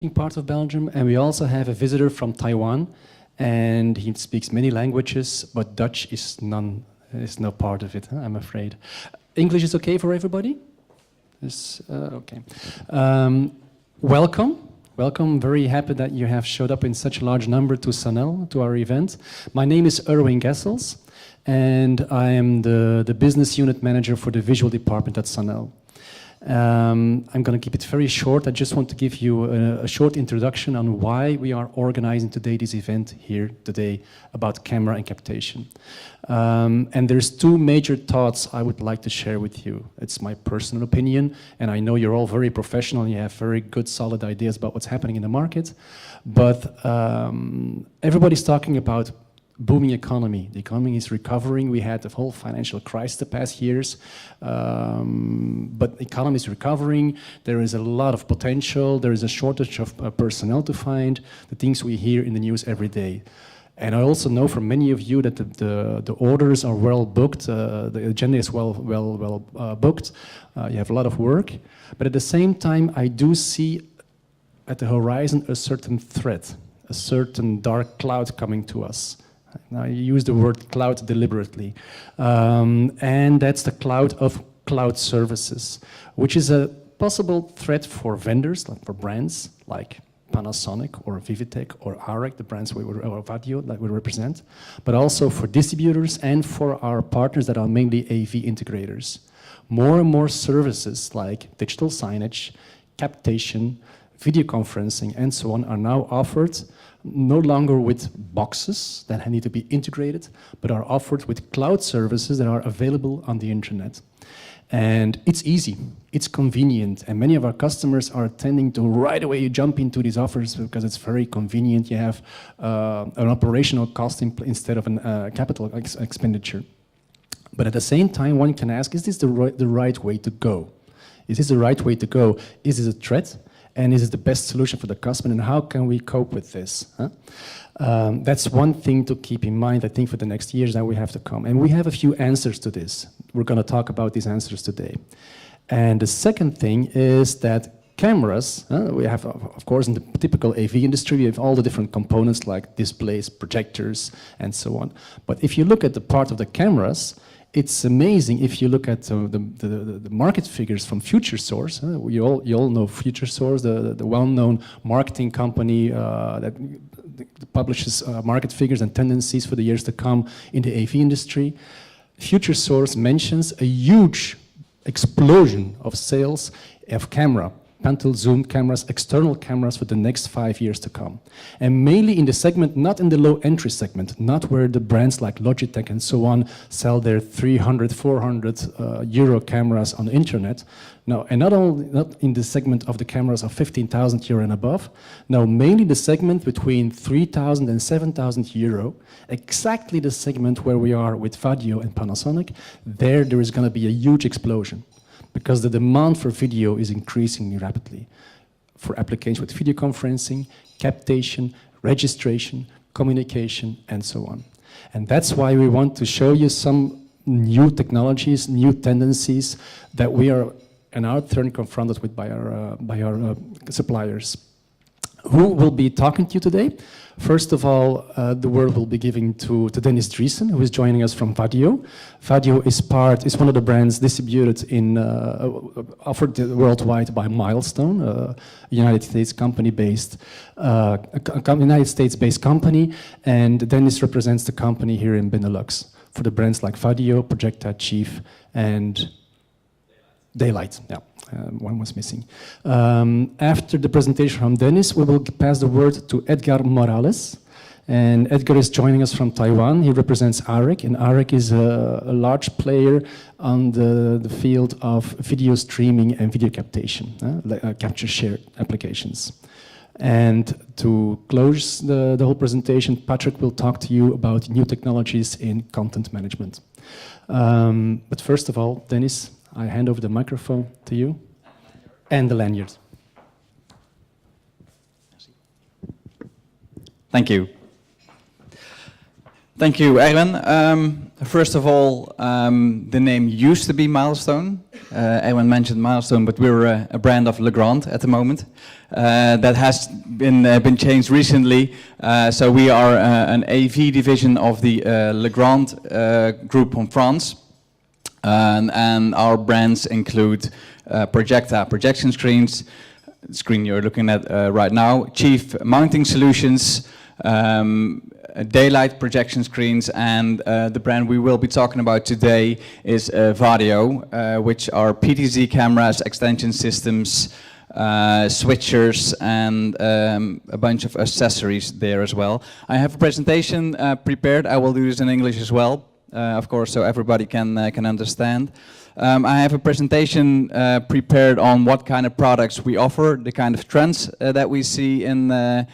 part of Belgium, and we also have a visitor from Taiwan, and he speaks many languages, but Dutch is no part of it, I'm afraid. English is okay for everybody? Yes, okay. Welcome, very happy that you have showed up in such a large number to Sanel, to our event. My name is Erwin Gessels, and I am the business unit manager for the visual department at Sanel. I'm going to keep it very short. I just want to give you a short introduction on why we are organizing today this event here today about camera and captation. And there's two major thoughts I would like to share with you. It's my personal opinion, and I know you're all very professional and you have very good, solid ideas about what's happening in the market. But everybody's talking about booming economy. The economy is recovering. We had the whole financial crisis the past years, but the economy is recovering. There is a lot of potential. There is a shortage of personnel to find, the things we hear in the news every day. And I also know from many of you that the orders are well booked, the agenda is well booked. You have a lot of work. But at the same time, I do see at the horizon a certain threat, a certain dark cloud coming to us. Now, I use the word cloud deliberately, and that's the cloud of cloud services, which is a possible threat for vendors, like for brands like Panasonic or Vivitech or Arec, the brands or Vadio that we represent, but also for distributors and for our partners that are mainly AV integrators. More and more services like digital signage, captation, video conferencing, and so on are now offered no longer with boxes that need to be integrated, but are offered with cloud services that are available on the internet. And it's easy, it's convenient, and many of our customers are tending to right away jump into these offers because it's very convenient. You have an operational cost instead of a capital expenditure. But at the same time, one can ask, is this the right way to go? Is this the right way to go? Is this a threat? And is it the best solution for the customer, and how can we cope with this? That's one thing to keep in mind, I think, for the next years that we have to come. And we have a few answers to this. We're going to talk about these answers today. And the second thing is that cameras, we have, of course, in the typical AV industry, we have all the different components like displays, projectors, and so on. But if you look at the part of the cameras, it's amazing if you look at the market figures from Futuresource. You all know Futuresource, the well-known marketing company that publishes market figures and tendencies for the years to come in the AV industry. Futuresource mentions a huge explosion of sales of camera, panel zoom cameras, external cameras for the next 5 years to come. And mainly in the segment, not in the low entry segment, not where the brands like Logitech and so on sell their 300, 400 euro cameras on the internet. No, and not in the segment of the cameras of 15,000 euro and above. No, mainly the segment between 3,000 and 7,000 euro, exactly the segment where we are with Vadio and Panasonic. There is going to be a huge explosion, because the demand for video is increasing rapidly for applications with video conferencing, captation, registration, communication, and so on. And that's why we want to show you some new technologies, new tendencies that we are in our turn confronted with by our suppliers. Who will be talking to you today? First of all, the word will be given to Dennis Driessen, who is joining us from Vadio. Vadio is one of the brands distributed offered worldwide by Milestone, a United States company-based company, and Dennis represents the company here in Benelux for the brands like Vadio, Projecta, Chief, and Daylight. Yeah. One was missing. After the presentation from Dennis, we will pass the word to Edgar Morales. And Edgar is joining us from Taiwan. He represents Arec, and Arec is a large player on the field of video streaming and video captation, capture share applications. And to close the whole presentation, Patrick will talk to you about new technologies in content management. But first of all, Dennis, I hand over the microphone to you and the lanyard. Thank you. Thank you, Erwin. First of all, the name used to be Milestone, Everyone mentioned Milestone, but we're a brand of Legrand at the moment. That has been changed recently. So we are an AV division of the Legrand group from France. And our brands include projection screens, the screen you're looking at right now, Chief mounting solutions, daylight projection screens, and the brand we will be talking about today is Vario, which are PTZ cameras, extension systems, switchers, and a bunch of accessories there as well. I have a presentation prepared. I will do this in English as well, of course, so everybody can understand. I have a presentation prepared on what kind of products we offer, the kind of trends that we see in the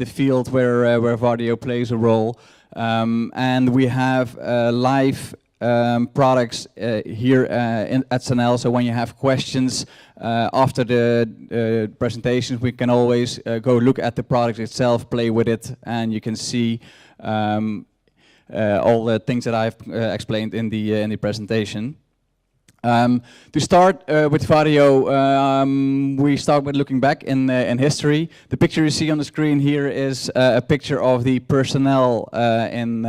field where Vario plays a role, and we have live products here at Sanel. So when you have questions after the presentations, we can always go look at the product itself, play with it, and you can see all the things that I've explained in the presentation. To start with Vario, we start with looking back in history. The picture you see on the screen here is a picture of the personnel in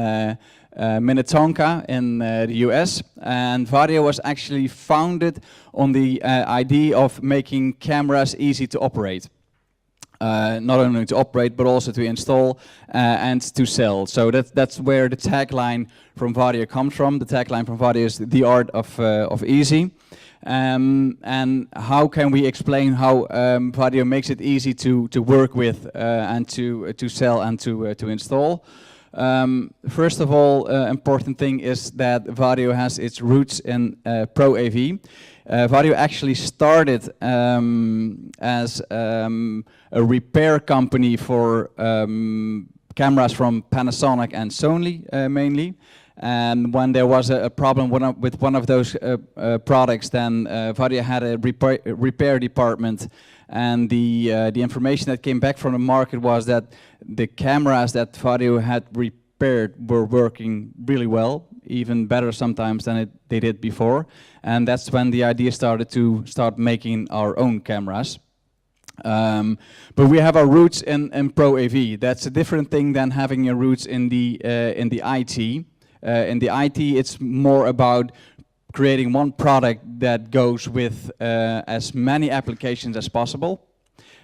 Minnetonka in the US. And Vario was actually founded on the idea of making cameras easy to operate. Not only to operate, but also to install and to sell. So that's where the tagline from Vario comes from. The tagline from Vario is the art of easy. And how can we explain how Vario makes it easy to work with and to sell and to install? First of all, important thing is that Vario has its roots in Pro AV. Vario actually started as a repair company for cameras from Panasonic and Sony mainly. And when there was a problem with one of those products, then Vario had a repair department. And the information that came back from the market was that the cameras that Vario had repaired were working really well, even better sometimes than they did before. And that's when the idea started to start making our own cameras. But we have our roots in Pro AV. That's a different thing than having your roots in the IT. In the IT, it's more about creating one product that goes with as many applications as possible.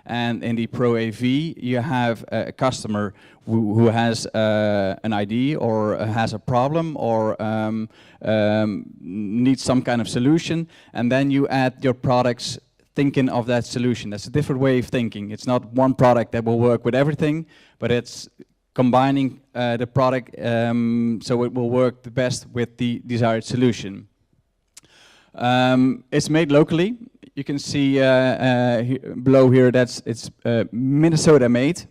And in the Pro AV, you have a customer who has an idea or has a problem or needs some kind of solution, and then you add your products thinking of that solution. That's a different way of thinking. It's not one product that will work with everything, but it's combining the product so it will work the best with the desired solution. It's made locally. You can see below here that it's Minnesota made.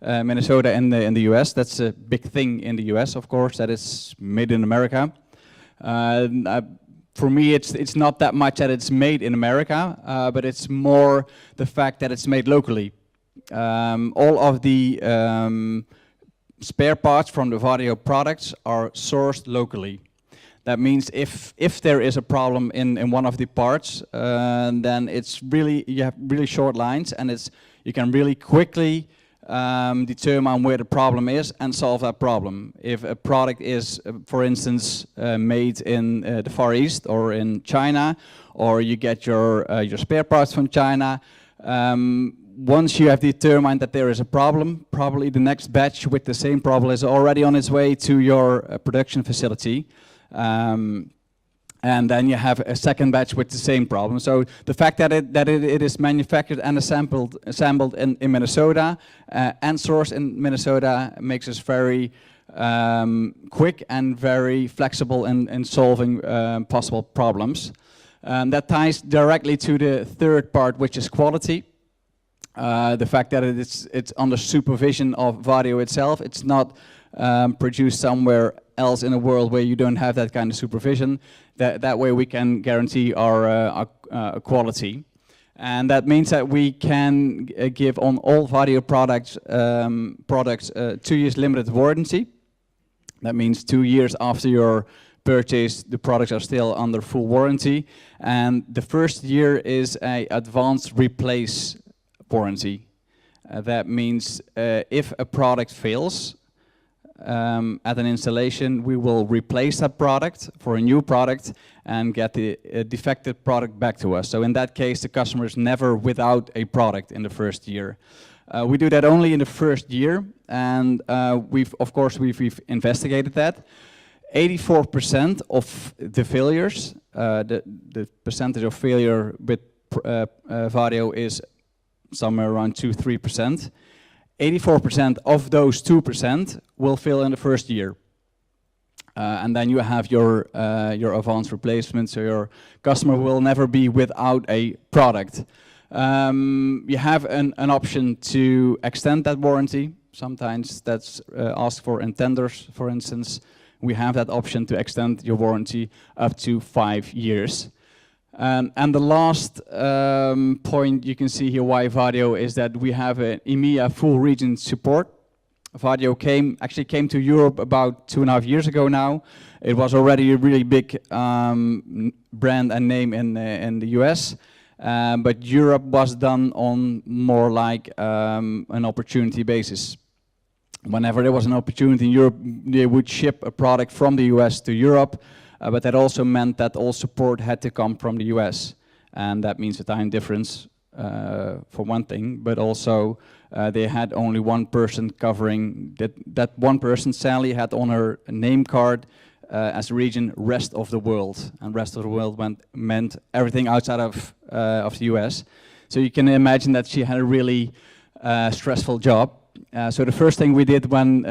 Minnesota in the US. That's a big thing in the US, of course, that it's made in America. For me, it's not that much that it's made in America, but it's more the fact that it's made locally. All of the spare parts from the Vario products are sourced locally. That means if there is a problem in one of the parts, then it's really, you have really short lines, and you can really quickly determine where the problem is and solve that problem. If a product is, for instance, made in the Far East or in China, or you get your spare parts from China, once you have determined that there is a problem, probably the next batch with the same problem is already on its way to your production facility. And then you have a second batch with the same problem. So the fact that it is manufactured and assembled in Minnesota and sourced in Minnesota makes us very quick and very flexible in solving possible problems. That ties directly to the third part, which is quality. The fact that it's under supervision of Vario itself. It's not produced somewhere else in the world where you don't have that kind of supervision. That way we can guarantee our quality. And that means that we can give on all Vario products 2 years limited warranty. That means 2 years after your purchase, the products are still under full warranty. And the first year is a advanced replace warranty. That means if a product fails at an installation, we will replace that product for a new product and get the defective product back to us. So in that case, the customer is never without a product in the first year. We do that only in the first year, and we've investigated that. 84% of the failures, the percentage of failure with Vario is somewhere around 2-3%. 84% of those 2% will fail in the first year. And then you have your advanced replacement, so your customer will never be without a product. You have an option to extend that warranty. Sometimes that's asked for in tenders, for instance. We have that option to extend your warranty up to 5 years. And the last point you can see here why Vario is that we have an EMEA full region support. Vario actually came to Europe about 2.5 years ago now. It was already a really big brand and name in the US. But Europe was done on more like an opportunity basis. Whenever there was an opportunity in Europe, they would ship a product from the US to Europe, but that also meant that all support had to come from the US. And that means a time difference for one thing, but also they had only one person covering that. That one person, Sally, had on her name card as a region rest of the world, and rest of the world meant everything outside of the US. So you can imagine that she had a really stressful job. So the first thing we did when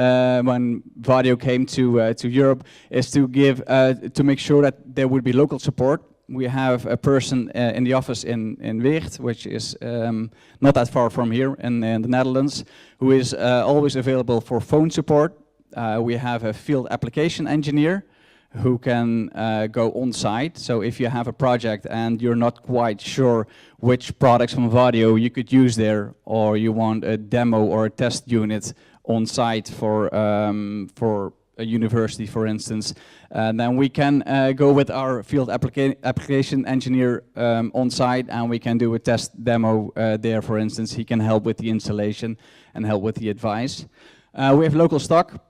Vario came to Europe is to make sure that there would be local support. We have a person in the office in Weert, which is not that far from here in the Netherlands, who is always available for phone support. We have a field application engineer who can go on site. So if you have a project and you're not quite sure which products from Vario you could use there, or you want a demo or a test unit on site for a university, for instance, then we can go with our field application engineer on site, and we can do a test demo there, for instance. He can help with the installation and help with the advice. We have local stock.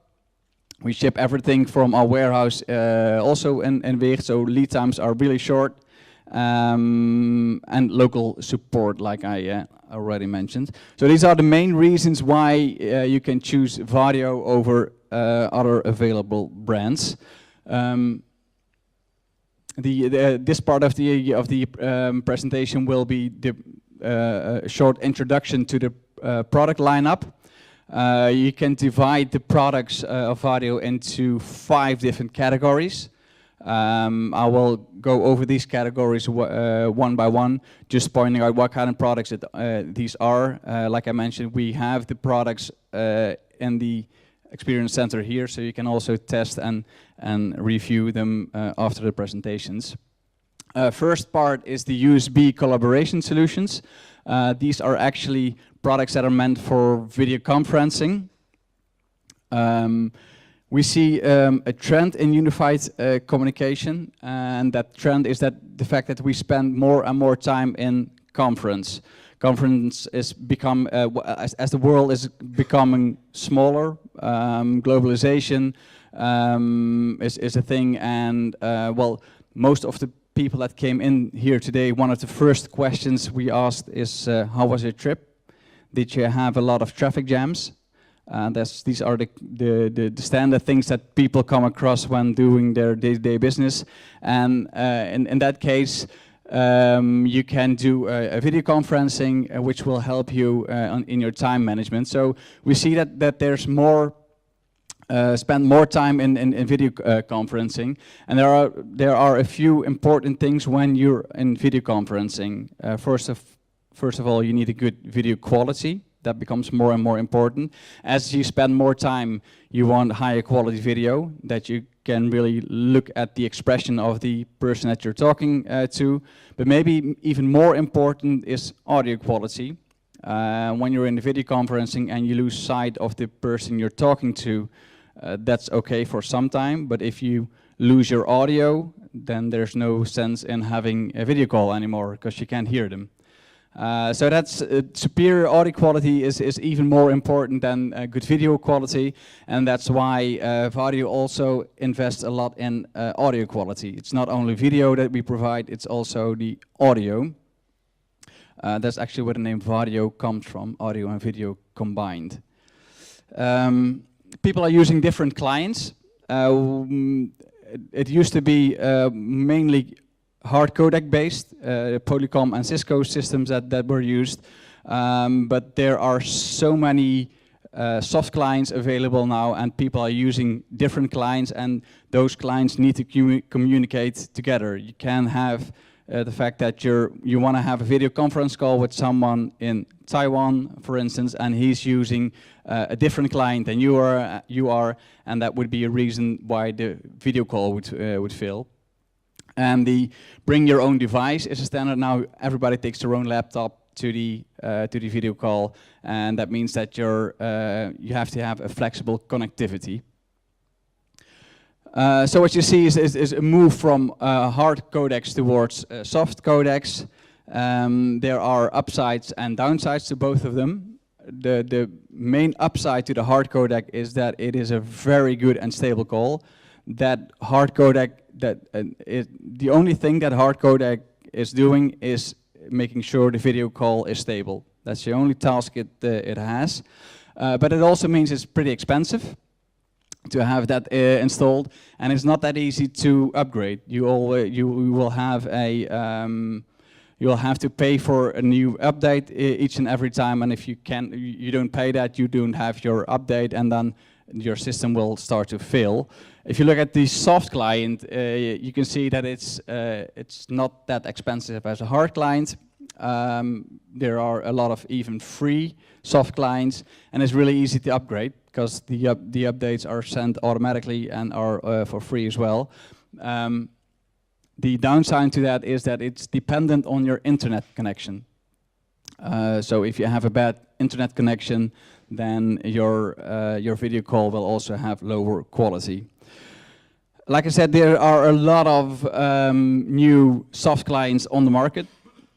We ship everything from our warehouse also in Weert, so lead times are really short. And local support, like I already mentioned. So these are the main reasons why you can choose Vario over other available brands. This part of the presentation will be a short introduction to the product lineup. You can divide the products of Vario into 5 different categories. I will go over these categories one by one, just pointing out what kind of products these are. Like I mentioned, we have the products in the Experience Center here, so you can also test and review them after the presentations. First part is the USB collaboration solutions. These are actually products that are meant for video conferencing. We see a trend in unified communication, and that trend is that the fact that we spend more and more time in conference. Conference is as the world is becoming smaller, globalization is a thing, and well, most of the people that came in here today, one of the first questions we asked is, how was your trip? Did you have a lot of traffic jams? These are the standard things that people come across when doing their day-to-day business. And in that case, you can do a video conferencing, which will help you in your time management. So we see that there's more, spend more time in video conferencing. And there are a few important things when you're in video conferencing. First of all, you need a good video quality. That becomes more and more important. As you spend more time, you want higher quality video, that you can really look at the expression of the person that you're talking to. But maybe even more important is audio quality. When you're in the video conferencing and you lose sight of the person you're talking to, that's okay for some time. But if you lose your audio, then there's no sense in having a video call anymore because you can't hear them. So that's superior audio quality is even more important than good video quality, and that's why Vario also invests a lot in audio quality. It's not only video that we provide, it's also the audio. That's actually where the name Vario comes from, audio and video combined. People are using different clients. It used to be mainly hard codec based, Polycom and Cisco systems that were used, but there are so many soft clients available now, and people are using different clients, and those clients need to communicate together. You can have the fact that you want to have a video conference call with someone in Taiwan, for instance, and he's using a different client than you are, and that would be a reason why the video call would fail. And the bring your own device is a standard now. Everybody takes their own laptop to the video call, and that means that you have to have a flexible connectivity. So what you see is a move from hard codecs towards soft codecs. There are upsides and downsides to both of them. The main upside to the hard codec is that it is a very good and stable call. That hard codec, the only thing that hard codec is doing is making sure the video call is stable. That's the only task it has. But it also means it's pretty expensive to have that installed, and it's not that easy to upgrade. You will have you'll have to pay for a new update each and every time, and if you don't pay that, you don't have your update, and then your system will start to fail. If you look at the soft client, you can see that it's not that expensive as a hard client. There are a lot of even free soft clients, and it's really easy to upgrade because the updates are sent automatically and are for free as well. The downside to that is that it's dependent on your internet connection. So if you have a bad internet connection, then your video call will also have lower quality. Like I said, there are a lot of new soft clients on the market.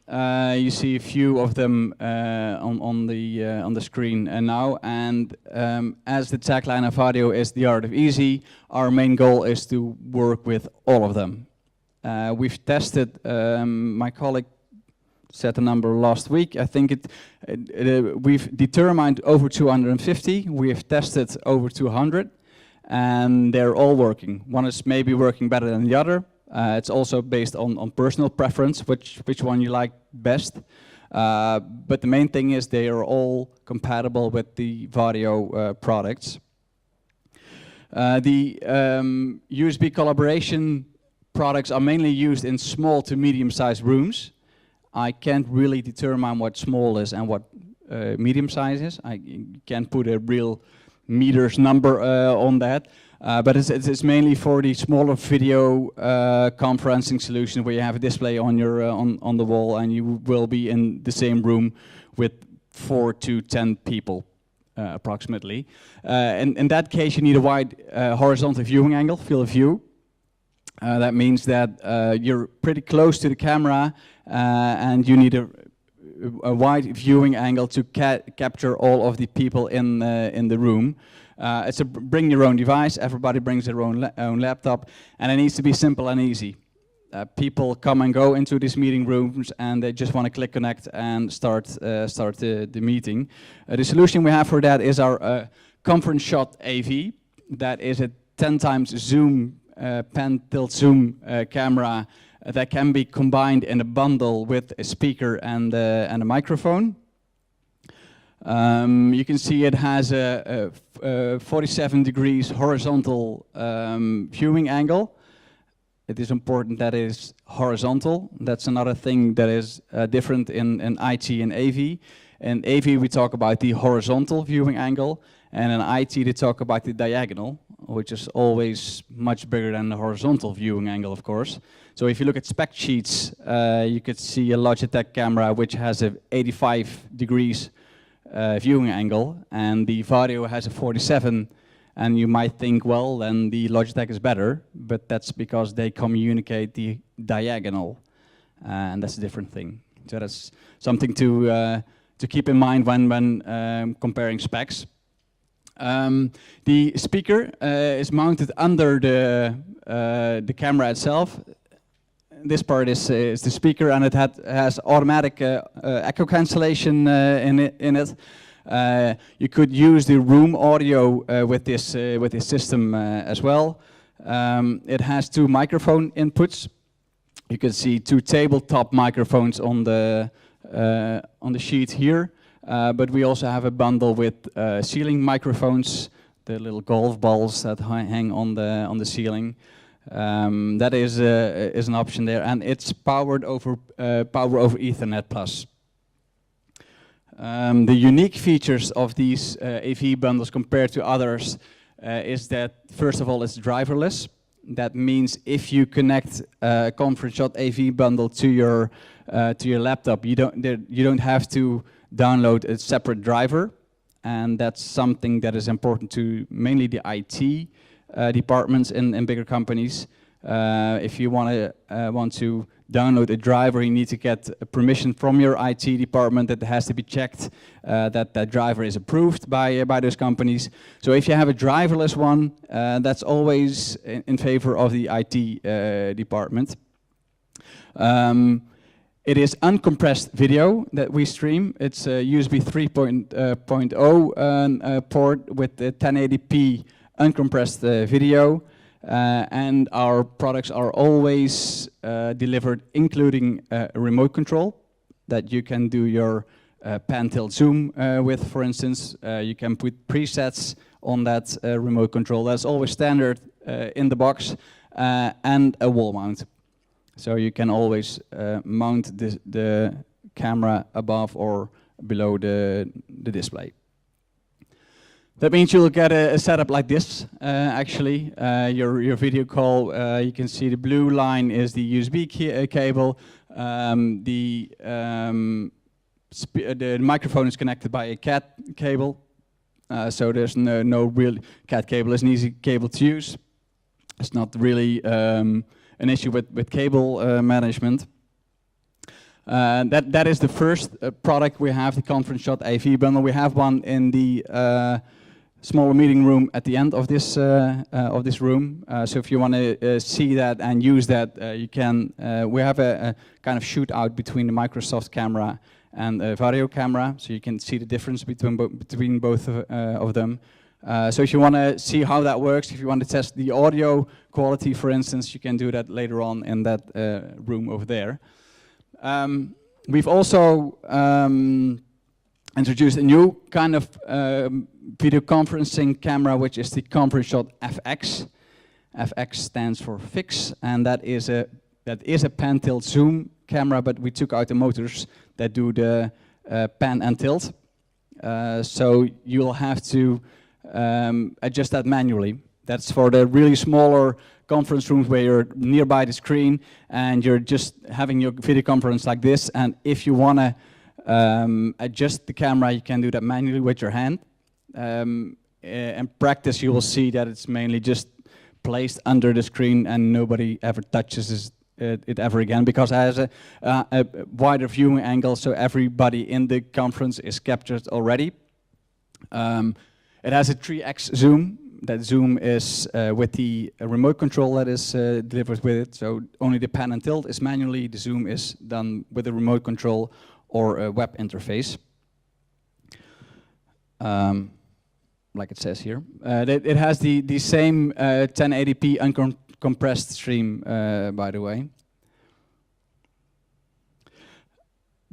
You see a few of them on the screen now, and as the tagline of Vario is the art of easy, our main goal is to work with all of them. We've tested, my colleague set a number last week, I think we've determined over 250, we have tested over 200, and they're all working. One is maybe working better than the other. It's also based on personal preference, which one you like best. But the main thing is they are all compatible with the Vario products. The USB collaboration products are mainly used in small to medium-sized rooms. I can't really determine what small is and what medium size is. I can't put a real meters number on that. But it's mainly for the smaller video conferencing solution where you have a display on your on the wall and you will be in the same room with 4 to 10 people approximately. And in that case, you need a wide horizontal viewing angle, field of view. That means that you're pretty close to the camera and you need a wide viewing angle to capture all of the people in the room. It's a bring your own device, everybody brings their own laptop, and it needs to be simple and easy. People come and go into these meeting rooms and they just want to click connect and start the meeting. The solution we have for that is our Conference Shot AV. That is a 10 times zoom, pan tilt zoom camera that can be combined in a bundle with a speaker and a microphone. You can see it has a 47 degrees horizontal viewing angle. It is important that it is horizontal. That's another thing that is different in IT and AV. In AV we talk about the horizontal viewing angle, and in IT they talk about the diagonal, which is always much bigger than the horizontal viewing angle, of course. So if you look at spec sheets, you could see a Logitech camera which has a 85 degrees viewing angle, and the Vario has a 47 And you might think, well, then the Logitech is better, but that's because they communicate the diagonal, and that's a different thing. So that's something to keep in mind when comparing specs. The speaker is mounted under the camera itself. This part is the speaker, and it has automatic echo cancellation in it. You could use the room audio with this system as well. It has 2 microphone inputs. You can see 2 tabletop microphones on the sheet here, but we also have a bundle with ceiling microphones, the little golf balls that hang on the ceiling. That is an option there, and it's powered over power over Ethernet plus. The unique features of these AV bundles compared to others is that, first of all, it's driverless. That means if you connect a conference shot AV bundle to your laptop, you don't have to download a separate driver, and that's something that is important to mainly the IT departments in bigger companies. If you want to download a driver, you need to get a permission from your IT department that has to be checked that that driver is approved by those companies. So if you have a driverless one, that's always in favor of the IT department. It is uncompressed video that we stream. It's a USB 3.0 port with the 1080p uncompressed video. And our products are always delivered including a remote control that you can do your pan tilt zoom with, for instance. You can put presets on that remote control. That's always standard in the box, and a wall mount. So you can always mount the camera above or below the display. That means you'll get a setup like this, actually. Your video call, you can see the blue line is the USB cable. The microphone is connected by a CAT cable. So there's no real CAT cable. It's an easy cable to use. It's not really an issue with cable management. That is the first product we have, the Conference Shot AV bundle. We have one in the smaller meeting room at the end of this room. So if you want to see that and use that, you can. We have a kind of shootout between the Microsoft camera and the Vario camera, so you can see the difference between both of them. So if you want to see how that works, if you want to test the audio quality, for instance, you can do that later on in that room over there. We've also introduced a new kind of video conferencing camera, which is the Conference Shot FX. FX stands for fix, and that is a pan tilt zoom camera, but we took out the motors that do the pan and tilt. So you'll have to adjust that manually. That's for the really smaller conference rooms where you're nearby the screen and you're just having your video conference like this. And if you want to adjust the camera, you can do that manually with your hand. In practice, you will see that it's mainly just placed under the screen and nobody ever touches it ever again, because it has a wider viewing angle, so everybody in the conference is captured already. It has a 3x zoom. That zoom is with the remote control that is delivered with it. So only the pan and tilt is manually. The zoom is done with a remote control or a web interface. Like it says here. It has the same 1080p uncompressed stream, by the way.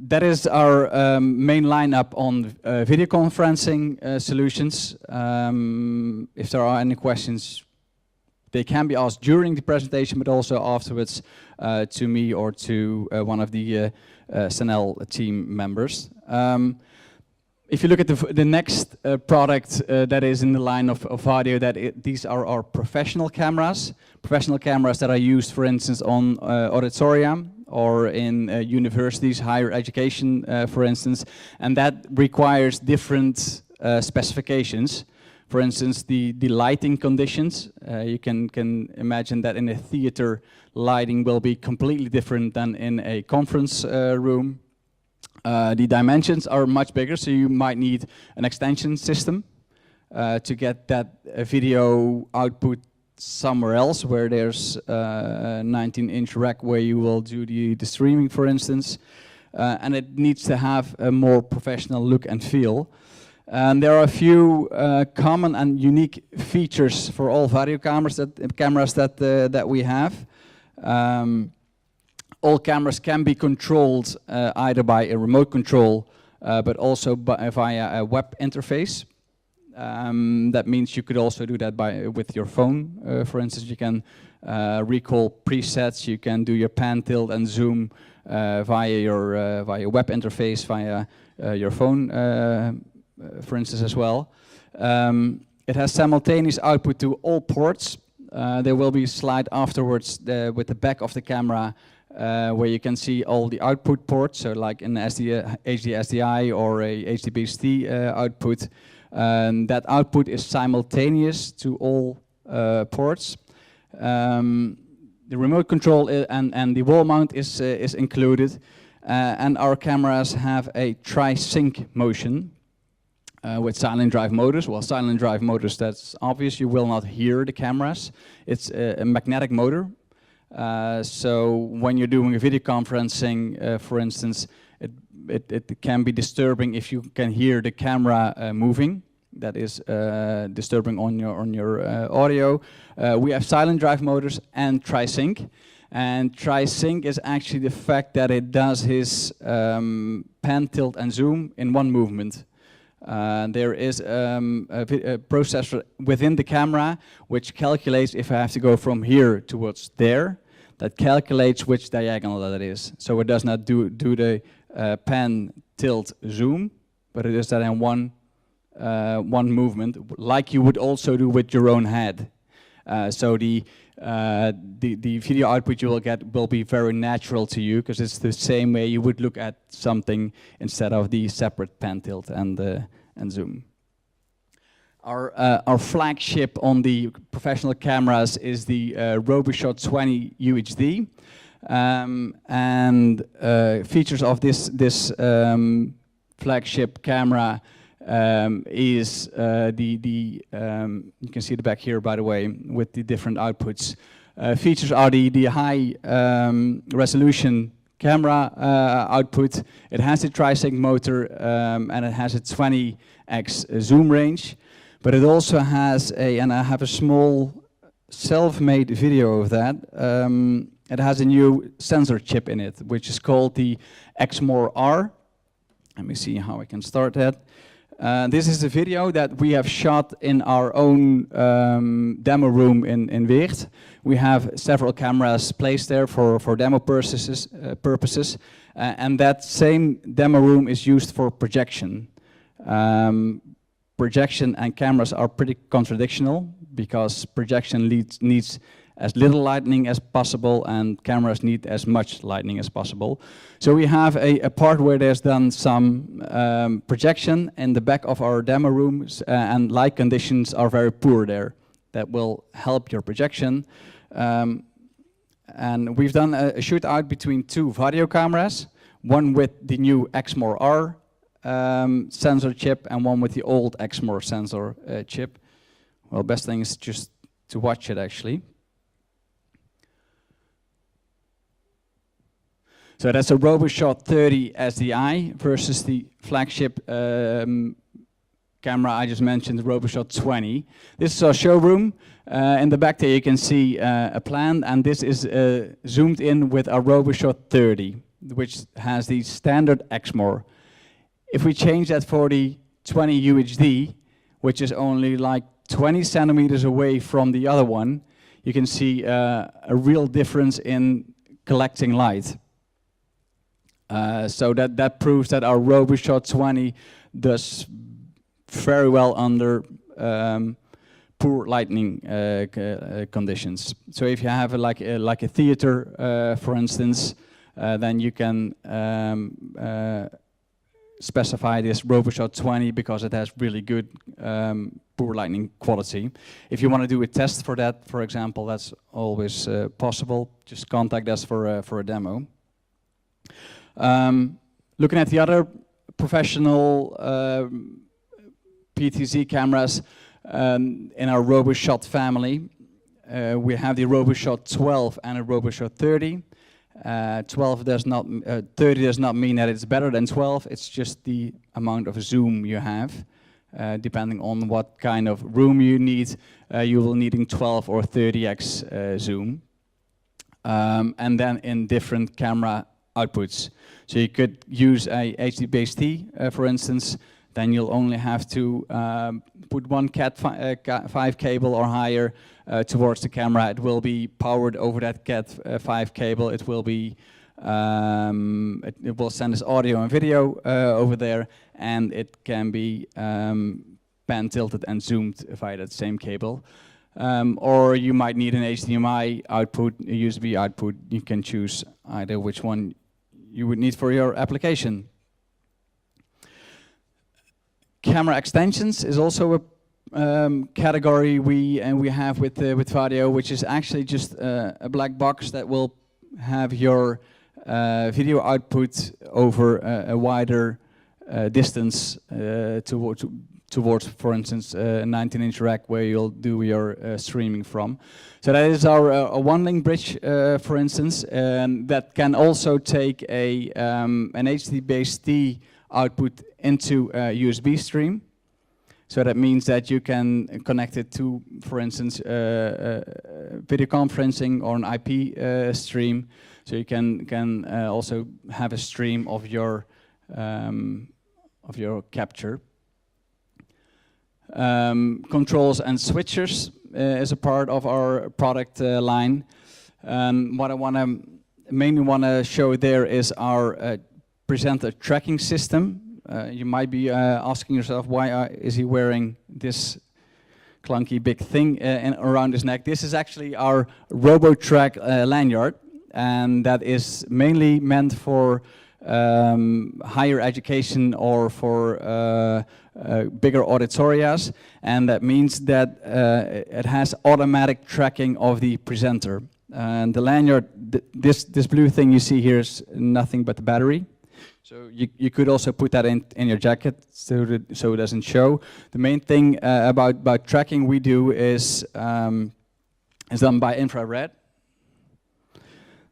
That is our main lineup on video conferencing solutions. If there are any questions, they can be asked during the presentation, but also afterwards to me or to one of the Sanel team members. If you look at the next product that is in the line of audio, these are our professional cameras. Professional cameras that are used, for instance, on auditorium or in universities, higher education, for instance, and that requires different specifications. For instance, the lighting conditions. You can imagine that in a theater, lighting will be completely different than in a conference room. The dimensions are much bigger, so you might need an extension system to get that video output somewhere else where there's a 19-inch rack where you will do the streaming, for instance. And it needs to have a more professional look and feel. And there are a few common and unique features for all video cameras that we have. All cameras can be controlled either by a remote control, but also via a web interface. That means you could also do that with your phone. For instance, you can recall presets. You can do your pan, tilt, and zoom via your web interface, via your phone, for instance, as well. It has simultaneous output to all ports. There will be a slide afterwards with the back of the camera where you can see all the output ports, so like an HD SDI or a HDBaseT output. That output is simultaneous to all ports. The remote control and the wall mount is included, and our cameras have a tri-sync motion with silent drive motors. Well, silent drive motors, that's obvious. You will not hear the cameras. It's a magnetic motor. So when you're doing a video conferencing, for instance, it can be disturbing if you can hear the camera moving. That is disturbing on your audio. We have silent drive motors and tri-sync. And tri-sync is actually the fact that it does his pan, tilt, and zoom in one movement. There is a processor within the camera which calculates if I have to go from here towards there. That calculates which diagonal that is. So it does not do the pan, tilt, zoom, but it is that in one movement, like you would also do with your own head. So the video output you will get will be very natural to you because it's the same way you would look at something instead of the separate pan, tilt, and zoom. Our flagship on the professional cameras is the RoboShot 20 UHD, and features of this flagship camera is you can see the back here, by the way, with the different outputs. Features are the high resolution camera output. It has a tri-sync motor and it has a 20x zoom range, but it also has and I have a small self-made video of that. It has a new sensor chip in it, which is called the Exmor R. Let me see how I can start that. This is a video that we have shot in our own demo room in Weert. We have several cameras placed there for demo purposes, and that same demo room is used for projection. Projection and cameras are pretty contradictional because projection needs as little lighting as possible and cameras need as much lighting as possible. So we have a part where there's done some projection in the back of our demo rooms and light conditions are very poor there. That will help your projection. And we've done a shootout between two video cameras, one with the new Exmor R sensor chip and one with the old Exmor sensor chip. Well, best thing is just to watch it actually. So that's a RoboShot 30 SDI versus the flagship camera I just mentioned, the RoboShot 20. This is our showroom. In the back there you can see a plan, and this is zoomed in with our RoboShot 30, which has the standard Exmor. If we change that for the 20 UHD, which is only like 20 centimeters away from the other one, you can see a real difference in collecting light. So that proves that our RoboShot 20 does very well under poor lighting conditions. So if you have like a theater, for instance, then you can specify this RoboShot 20 because it has really good poor lighting quality. If you want to do a test for that, for example, that's always possible. Just contact us for a demo. Looking at the other professional PTZ cameras in our RoboShot family, we have the RoboShot 12 and a RoboShot 30. 30 does not mean that it's better than 12, it's just the amount of zoom you have. Depending on what kind of room you need, you will need 12 or 30x zoom. And then in different camera outputs. So you could use a HD-Base-T, for instance, then you'll only have to put one Cat5 cable or higher towards the camera. It will be powered over that Cat5 cable. It will be it will send us audio and video over there, and it can be pan tilted and zoomed via that same cable. Or you might need an HDMI output, a USB output. You can choose either which one you would need for your application. Camera extensions is also a category we have with Vario, which is actually just a black box that will have your video output over a wider distance towards, for instance, a 19-inch rack where you'll do your streaming from. So that is our a one-link bridge, for instance, and that can also take an HD-Base-T output into a USB stream. So that means that you can connect it to, for instance, video conferencing or an IP stream. So you can also have a stream of your capture. Controls and switchers is a part of our product line. What I mainly want to show there is our presenter tracking system. You might be asking yourself, why is he wearing this clunky big thing around his neck? This is actually our RoboTrack lanyard, and that is mainly meant for higher education or for bigger auditorias, and that means that it has automatic tracking of the presenter. And the lanyard, this blue thing you see here is nothing but the battery. So you could also put that in your jacket so it doesn't show. The main thing about tracking we do is done by infrared.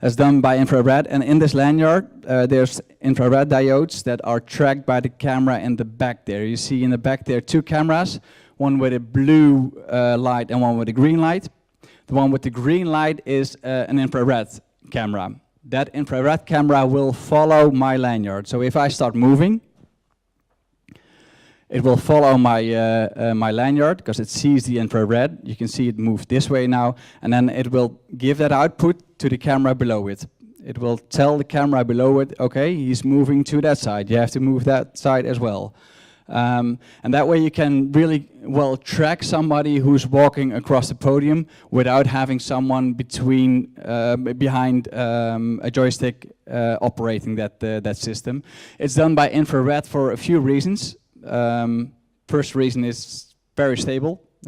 That's done by infrared, and in this lanyard there's infrared diodes that are tracked by the camera in the back there. You see in the back there 2 cameras, one with a blue light and one with a green light. The one with the green light is an infrared camera. That infrared camera will follow my lanyard. So if I start moving, it will follow my my lanyard because it sees the infrared. You can see it move this way now, and then it will give that output to the camera below it. It will tell the camera below it, okay, he's moving to that side. You have to move that side as well. And that way you can really well track somebody who's walking across the podium without having someone behind a joystick operating that system. It's done by infrared for a few reasons. First reason is a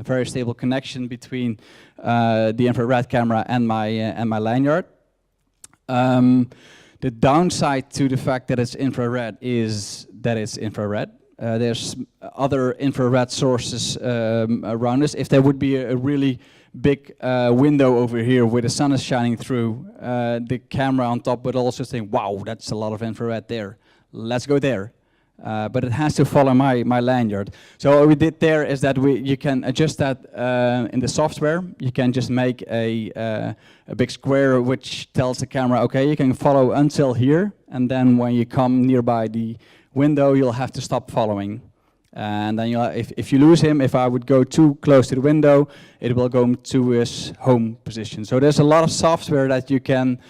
very stable connection between the infrared camera and my lanyard. The downside to the fact that it's infrared is that it's infrared. There's other infrared sources around us. If there would be a really big window over here where the sun is shining through, the camera on top would also think, wow, that's a lot of infrared there. Let's go there. But it has to follow my lanyard. So what we did there is that you can adjust that in the software. You can just make a big square which tells the camera, okay, you can follow until here, and then when you come nearby the window, you'll have to stop following. And then if you lose him, if I would go too close to the window, it will go to his home position. So there's a lot of software that you can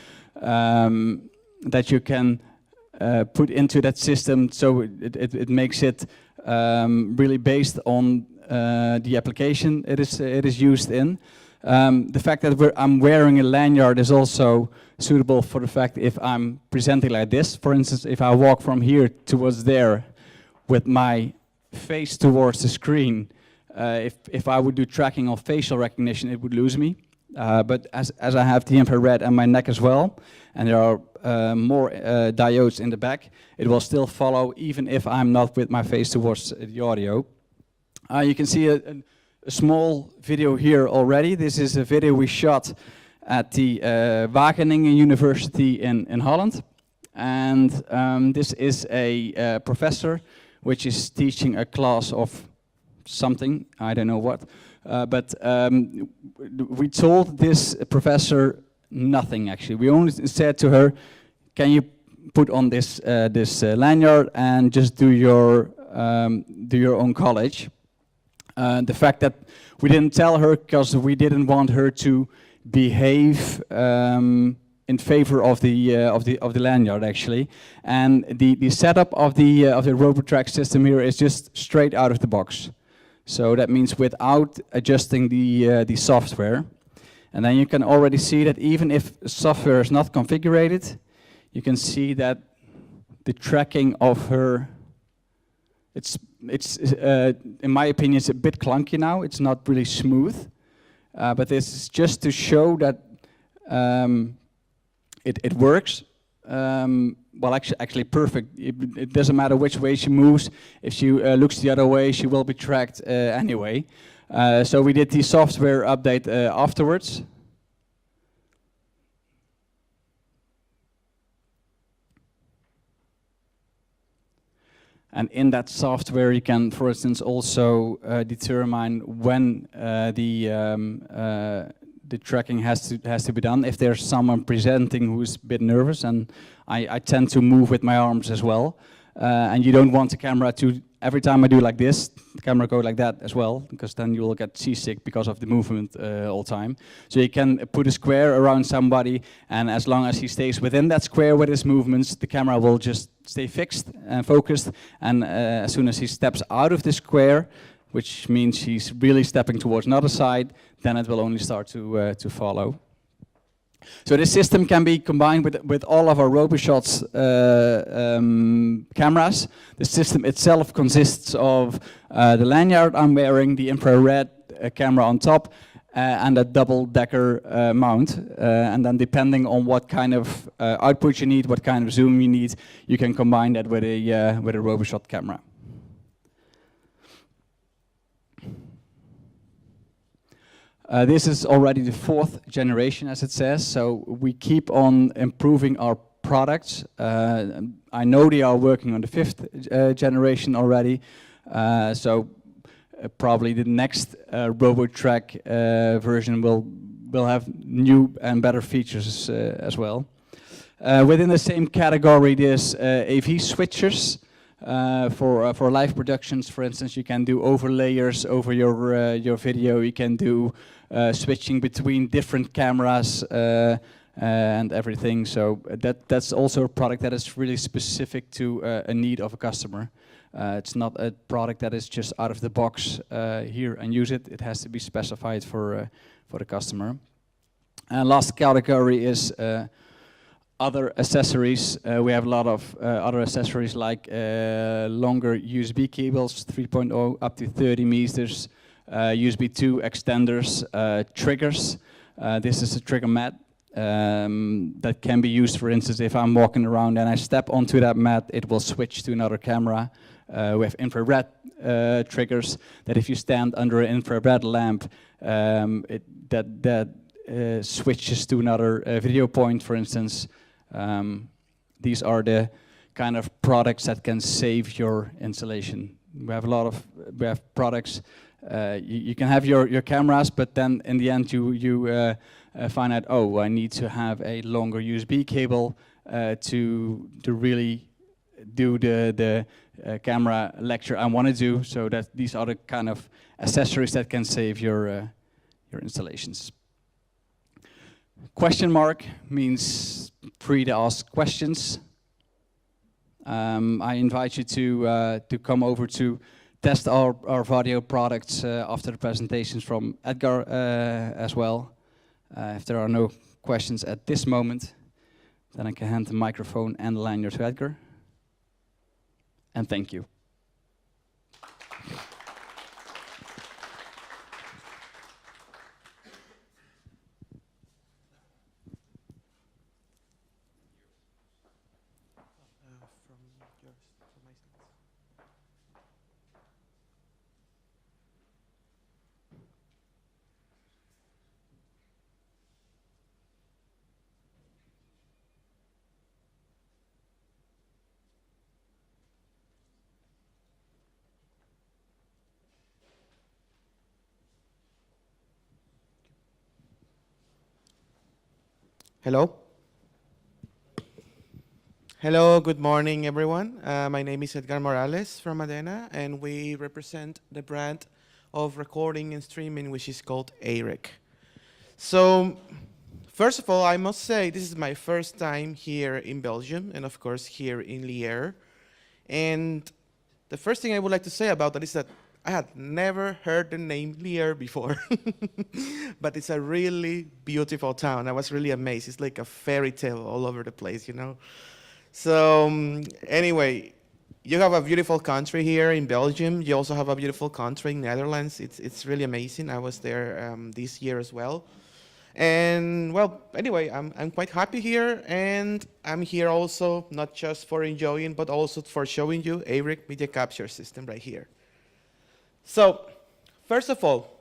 put into that system, so it makes it really based on the application it is used in. The fact that I'm wearing a lanyard is also suitable for the fact if I'm presenting like this. For instance, if I walk from here towards there with my face towards the screen, If I would do tracking of facial recognition, it would lose me. But as I have the infrared and my neck as well, and there are more diodes in the back, it will still follow even if I'm not with my face towards the audio. You can see a small video here already. This is a video we shot at the Wageningen University in Holland. And this is a professor which is teaching a class of something, I don't know what. But we told this professor nothing actually. We only said to her, can you put on this lanyard and just do your own college. The fact that we didn't tell her because we didn't want her to behave in favor of the lanyard actually, and the setup of the RoboTrack system here is just straight out of the box. So that means without adjusting the software, and then you can already see that even if software is not configured, you can see that the tracking of her, it's in my opinion, it's a bit clunky now. It's not really smooth, but this is just to show that it works. Well, actually perfect. It doesn't matter which way she moves. If she looks the other way, she will be tracked anyway. So we did the software update afterwards. And in that software, you can, for instance, also determine when the tracking has to be done. If there's someone presenting who's a bit nervous, and I tend to move with my arms as well, and you don't want the camera to, every time I do like this, the camera go like that as well, because then you will get seasick because of the movement all the time. So you can put a square around somebody, and as long as he stays within that square with his movements, the camera will just stay fixed and focused, and as soon as he steps out of the square, which means he's really stepping towards another side, then it will only start to follow. So this system can be combined with all of our RoboShots cameras. The system itself consists of the lanyard I'm wearing, the infrared camera on top, and a double-decker mount. And then depending on what kind of output you need, what kind of zoom you need, you can combine that with a RoboShot camera. This is already the 4th generation, as it says, so we keep on improving our products. I know they are working on the 5th generation already, so probably the next RoboTrack version will have new and better features as well. Within the same category, there's AV switchers. For live productions, for instance, you can do overlayers over your video. You can do switching between different cameras and everything. So that's also a product that is really specific to a need of a customer. It's not a product that is just out of the box here and use it. It has to be specified for the customer. And last category is other accessories. We have a lot of other accessories like longer USB cables, 3.0 up to 30 meters, USB 2 extenders, triggers. This is a trigger mat that can be used, for instance, if I'm walking around and I step onto that mat, it will switch to another camera. We have infrared triggers that if you stand under an infrared lamp, that switches to another video point, for instance. These are the kind of products that can save your installation. We have a lot of products. You can have your cameras, but then in the end you find out, oh, I need to have a longer USB cable to really do the camera lecture I want to do. So that these are the kind of accessories that can save your installations. Question mark means free to ask questions. I invite you to come over to test our Vario products after the presentations from Edgar as well. If there are no questions at this moment, then I can hand the microphone and the lanyard to Edgar. And thank you. Hello. Hello, good morning, everyone. My name is Edgar Morales from Adena, and we represent the brand of recording and streaming, which is called ARIC. So, first of all, I must say this is my first time here in Belgium, and of course here in Liège. And the first thing I would like to say about that is that I had never heard the name Liège before, but it's a really beautiful town. I was really amazed. It's like a fairy tale all over the place, you know. So anyway, you have a beautiful country here in Belgium. You also have a beautiful country in Netherlands. It's really amazing. I was there this year as well. And well, anyway, I'm quite happy here, and I'm here also not just for enjoying, but also for showing you ARIC media capture system right here. So first of all,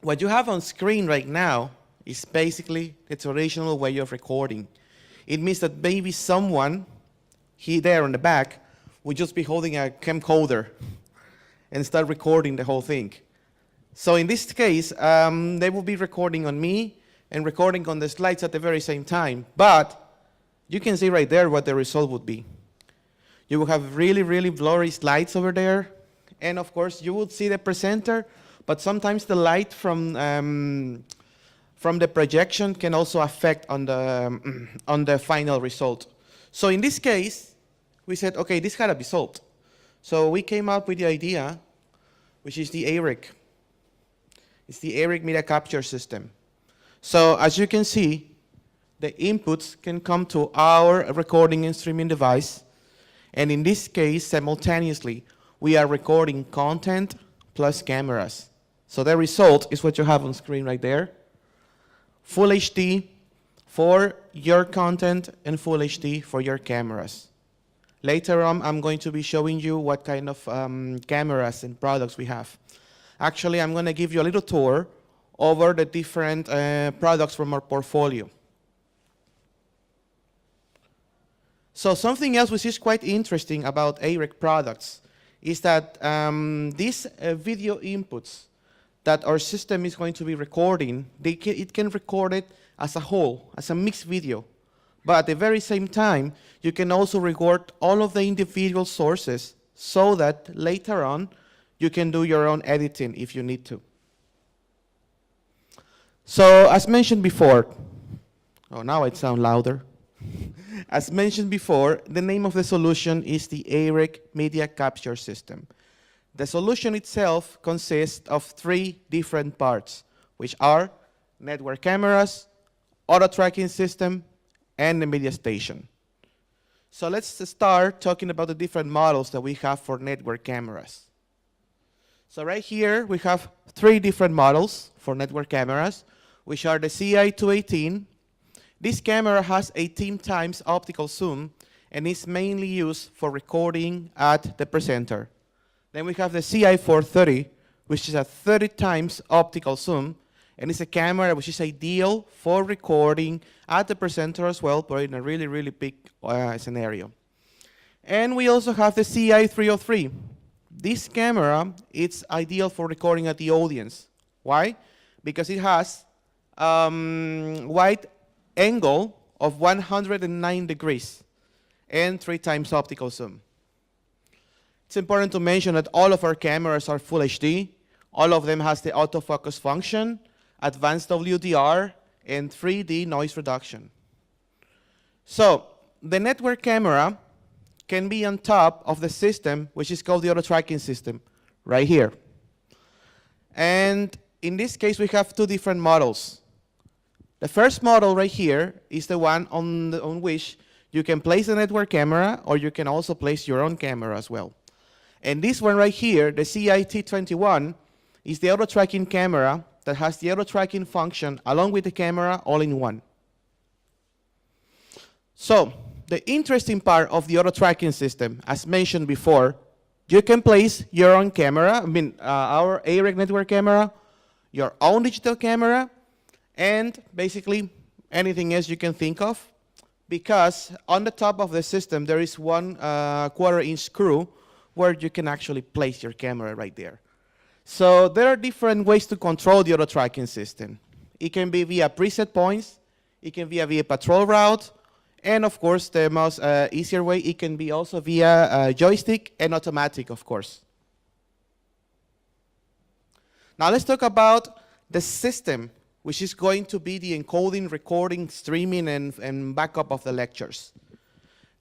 what you have on screen right now is basically the traditional way of recording. It means that maybe someone there on the back would just be holding a camcorder and start recording the whole thing. So in this case, they will be recording on me and recording on the slides at the very same time. But you can see right there what the result would be. You will have really, really blurry slides over there. And of course, you would see the presenter, but sometimes the light from the projection can also affect on the final result. So in this case, we said, okay, this had to be solved. So we came up with the idea, which is the ARIC. It's the ARIC media capture system. So as you can see, the inputs can come to our recording and streaming device. And in this case, simultaneously, we are recording content plus cameras. So the result is what you have on screen right there. Full HD for your content and Full HD for your cameras. Later on, I'm going to be showing you what kind of cameras and products we have. Actually, I'm going to give you a little tour over the different products from our portfolio. So something else which is quite interesting about ARIC products is that these video inputs that our system is going to be recording, it can record it as a whole, as a mixed video. But at the very same time, you can also record all of the individual sources so that later on, you can do your own editing if you need to. So as mentioned before, oh, now it sounds louder. As mentioned before, the name of the solution is the ARIC Media Capture System. The solution itself consists of 3 different parts, which are network cameras, auto tracking system, and the media station. So let's start talking about the different models that we have for network cameras. So right here, we have 3 different models for network cameras, which are the CI218. This camera has 18 times optical zoom and is mainly used for recording at the presenter. Then we have the CI430, which is a 30 times optical zoom, and it's a camera which is ideal for recording at the presenter as well, but in a really, really big scenario. And we also have the CI303. This camera, it's ideal for recording at the audience. Why? Because it has wide angle of 109 degrees and 3 times optical zoom. It's important to mention that all of our cameras are Full HD. All of them has the autofocus function, advanced WDR, and 3D noise reduction. So the network camera can be on top of the system, which is called the auto tracking system, right here. And in this case, we have 2 different models. The first model right here is the one on which you can place a network camera, or you can also place your own camera as well. And this one right here, the CIT21, is the auto tracking camera that has the auto tracking function along with the camera all in one. So the interesting part of the auto tracking system, as mentioned before, you can place your own camera, our ARIC network camera, your own digital camera, and basically anything else you can think of, because on the top of the system there is one 1/4-inch screw where you can actually place your camera right there. So there are different ways to control the auto tracking system. It can be via preset points, it can be via patrol route, and of course, the most easier way, it can be also via joystick and automatic, of course. Now let's talk about the system, which is going to be the encoding, recording, streaming, and backup of the lectures.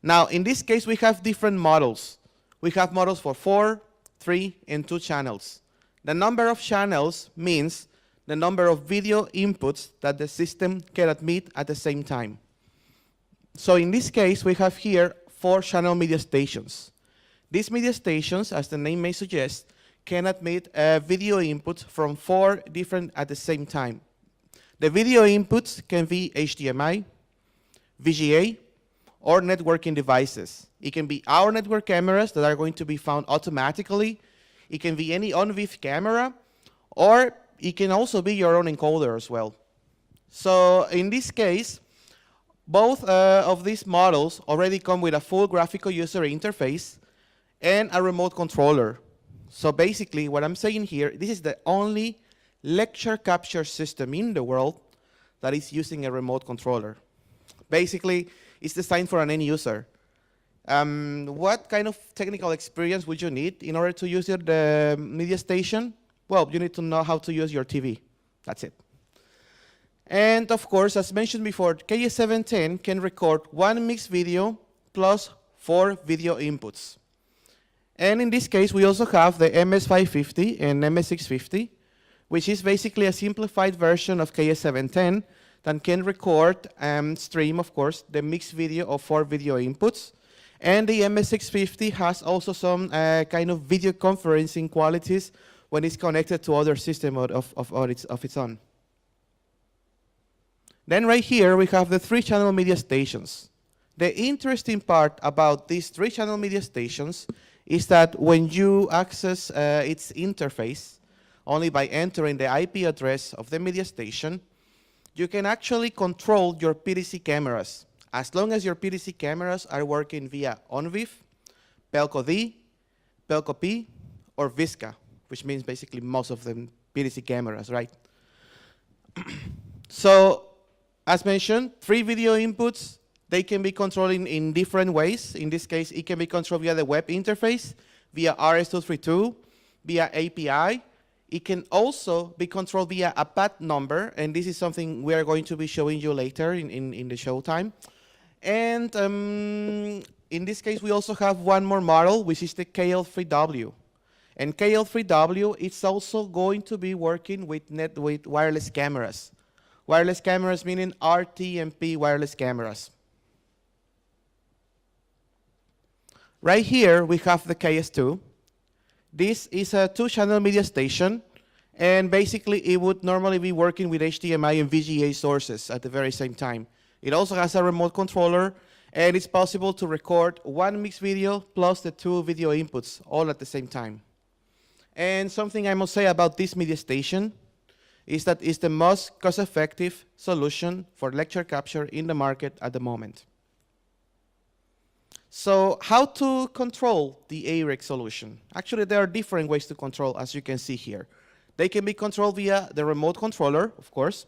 Now, in this case, we have different models. We have models for 4, 3, and 2 channels. The number of channels means the number of video inputs that the system can admit at the same time. So in this case, we have here 4 channel media stations. These media stations, as the name may suggest, can admit video inputs from 4 different at the same time. The video inputs can be HDMI, VGA, or networking devices. It can be our network cameras that are going to be found automatically. It can be any on-VIF camera, or it can also be your own encoder as well. So in this case, both of these models already come with a full graphical user interface and a remote controller. So basically, what I'm saying here, this is the only lecture capture system in the world that is using a remote controller. Basically, it's designed for an end user. What kind of technical experience would you need in order to use the media station? Well, you need to know how to use your TV. That's it. And of course, as mentioned before, KS710 can record 1 mixed video plus 4 video inputs. And in this case, we also have the MS550 and MS650, which is basically a simplified version of KS710 that can record and stream, of course, the mixed video of 4 video inputs. And the MS650 has also some kind of video conferencing qualities when it's connected to other system of its own. Then right here, we have the 3-channel media stations. The interesting part about these 3-channel media stations is that when you access its interface, only by entering the IP address of the media station, you can actually control your PDC cameras, as long as your PDC cameras are working via on-VIF, Pelco D, Pelco P, or Visca, which means basically most of them PDC cameras, right? So, as mentioned, 3 video inputs, they can be controlled in different ways. In this case, it can be controlled via the web interface, via RS-232, via API. It can also be controlled via a path number, and this is something we are going to be showing you later in the showtime. And in this case, we also have one more model, which is the KL3W. And KL3W is also going to be working with wireless cameras. Wireless cameras meaning RTMP wireless cameras. Right here, we have the KS2. This is a 2-channel media station, and basically it would normally be working with HDMI and VGA sources at the very same time. It also has a remote controller, and it's possible to record 1 mixed video plus the 2 video inputs all at the same time. And something I must say about this media station is that it's the most cost-effective solution for lecture capture in the market at the moment. So how to control the AREC solution? Actually, there are different ways to control, as you can see here. They can be controlled via the remote controller, of course,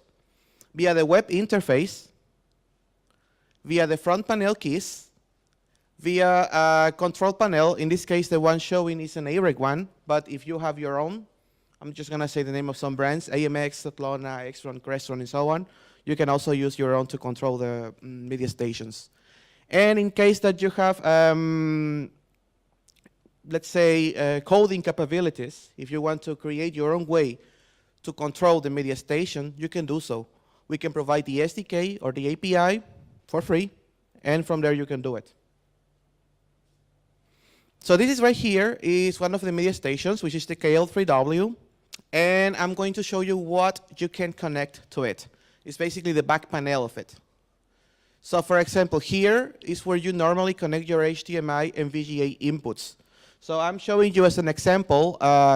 via the web interface, via the front panel keys, via a control panel. In this case, the one showing is an AREC one, but if you have your own, I'm just going to say the name of some brands, AMX, Satlona, Extron, Crestron, and so on. You can also use your own to control the media stations. And in case that you have, let's say, coding capabilities, if you want to create your own way to control the media station, you can do so. We can provide the SDK or the API for free, and from there you can do it. So this is right here is one of the media stations, which is the KL3W, and I'm going to show you what you can connect to it. It's basically the back panel of it. So for example, here is where you normally connect your HDMI and VGA inputs. So I'm showing you as an example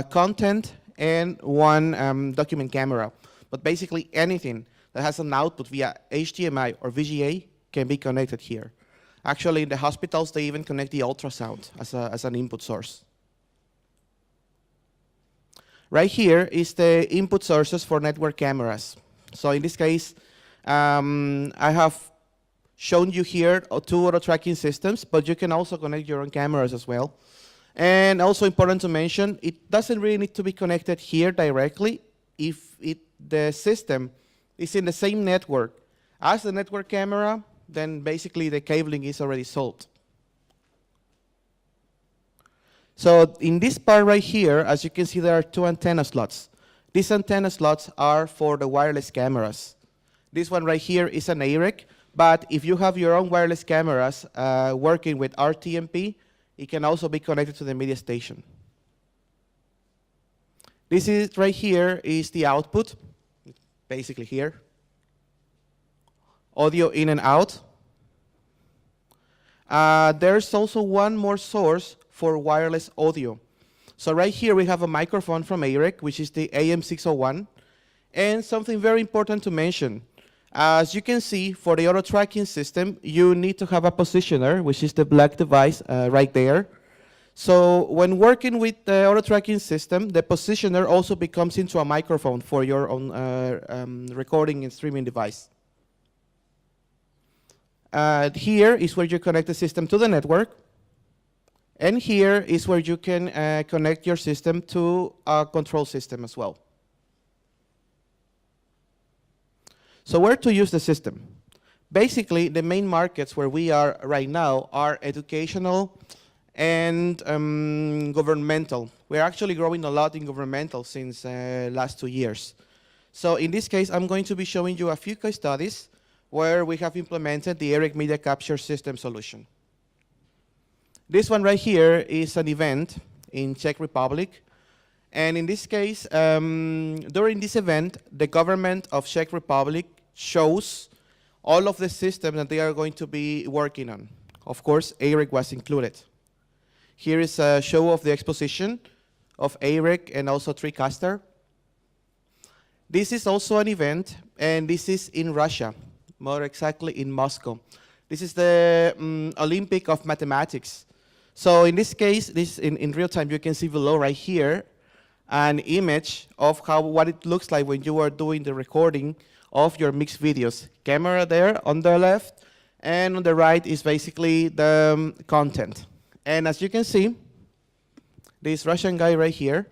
content and one document camera. But basically anything that has an output via HDMI or VGA can be connected here. Actually, in the hospitals, they even connect the ultrasound as an input source. Right here is the input sources for network cameras. So in this case, I have shown you here two auto tracking systems, but you can also connect your own cameras as well. And also important to mention, it doesn't really need to be connected here directly if the system is in the same network as the network camera, then basically the cabling is already solved. So in this part right here, as you can see, there are two antenna slots. These antenna slots are for the wireless cameras. This one right here is an AREC, but if you have your own wireless cameras working with RTMP, it can also be connected to the media station. This is right here is the output, basically here. Audio in and out. There's also one more source for wireless audio. So right here we have a microphone from AREC, which is the AM601. And something very important to mention. As you can see, for the auto tracking system, you need to have a positioner, which is the black device right there. So when working with the auto tracking system, the positioner also becomes into a microphone for your own recording and streaming device. Here is where you connect the system to the network. And here is where you can connect your system to a control system as well. So where to use the system? Basically, the main markets where we are right now are educational and governmental. We're actually growing a lot in governmental since last 2 years. So in this case, I'm going to be showing you a few case studies where we have implemented the AREC Media Capture System solution. This one right here is an event in Czech Republic. And in this case, during this event, the government of Czech Republic shows all of the systems that they are going to be working on. Of course, AREC was included. Here is a show of the exposition of AREC and also TriCaster. This is also an event, and this is in Russia, more exactly in Moscow. This is the Olympic of Mathematics. So in this case, this in real time, you can see below right here an image of what it looks like when you are doing the recording of your mixed videos. Camera there on the left, and on the right is basically the content. And as you can see, this Russian guy right here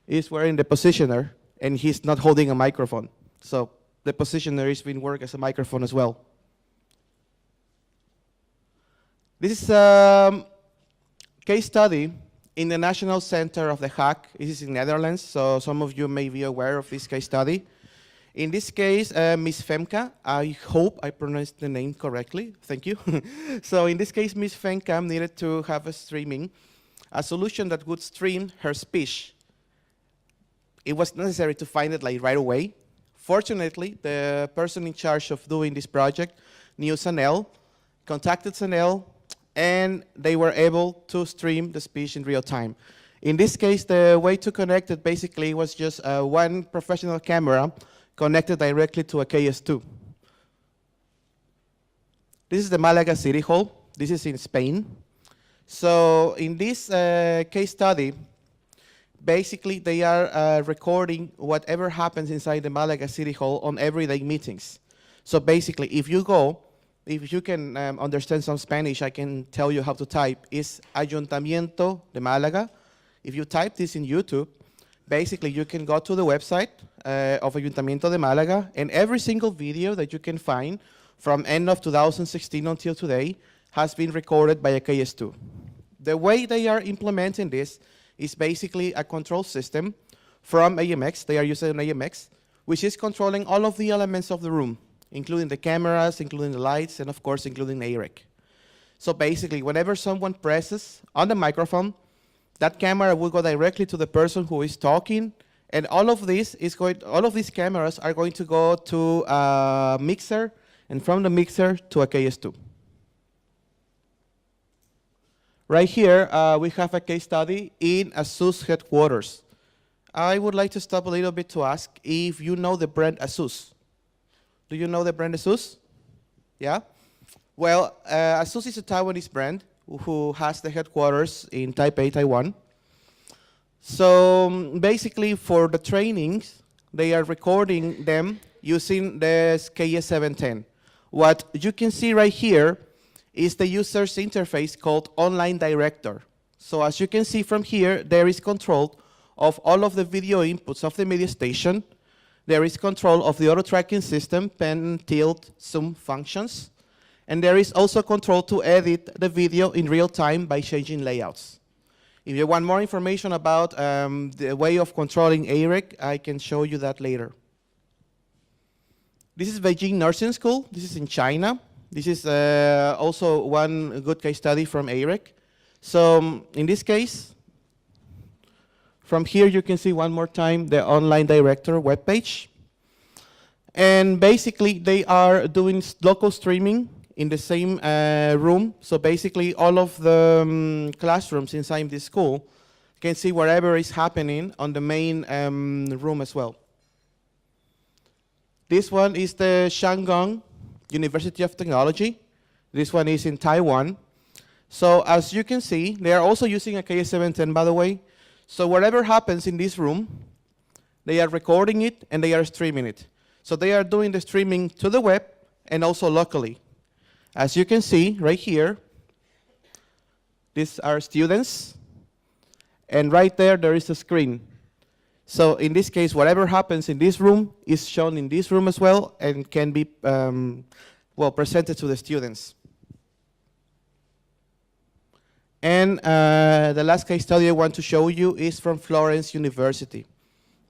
is wearing the positioner, and he's not holding a microphone. So the positioner is being worked as a microphone as well. This is a case study in the National Center of the Hack. This is in Netherlands, so some of you may be aware of this case study. In this case, Ms. Femke, I hope I pronounced the name correctly. Thank you. So in this case, Ms. Femke needed to have a solution that would stream her speech. It was necessary to find it like right away. Fortunately, the person in charge of doing this project knew Sanel, contacted Sanel, and they were able to stream the speech in real time. In this case, the way to connect it basically was just one professional camera connected directly to a KS2. This is the Malaga City Hall. This is in Spain. So in this case study, basically they are recording whatever happens inside the Malaga City Hall on everyday meetings. So basically, if you can understand some Spanish, I can tell you how to type. It's Ayuntamiento de Málaga. If you type this in YouTube, basically you can go to the website of Ayuntamiento de Málaga, and every single video that you can find from end of 2016 until today has been recorded by a KS2. The way they are implementing this is basically a control system from AMX. They are using an AMX, which is controlling all of the elements of the room, including the cameras, including the lights, and of course, including AREC. So basically, whenever someone presses on the microphone, that camera will go directly to the person who is talking, and all of these cameras are going to go to a mixer, and from the mixer to a KS2. Right here, we have a case study in ASUS headquarters. I would like to stop a little bit to ask if you know the brand ASUS. Do you know the brand ASUS? Yeah? Well, ASUS is a Taiwanese brand who has the headquarters in Taipei, Taiwan. So basically for the trainings, they are recording them using this KS710. What you can see right here is the user's interface called Online Director. So as you can see from here, there is control of all of the video inputs of the media station. There is control of the auto tracking system, pen, tilt, zoom functions. And there is also control to edit the video in real time by changing layouts. If you want more information about the way of controlling ARIC, I can show you that later. This is Beijing Nursing School. This is in China. This is also one good case study from ARIC. So in this case, from here you can see one more time the Online Director webpage. And basically they are doing local streaming in the same room. So basically all of the classrooms inside this school can see whatever is happening on the main room as well. This one is the Shandong University of Technology. This one is in Taiwan. So as you can see, they are also using a KS710, by the way. So whatever happens in this room, they are recording it and they are streaming it. So they are doing the streaming to the web and also locally. As you can see right here, these are students. And right there is a screen. So in this case, whatever happens in this room is shown in this room as well and can be presented to the students. And the last case study I want to show you is from Florence University.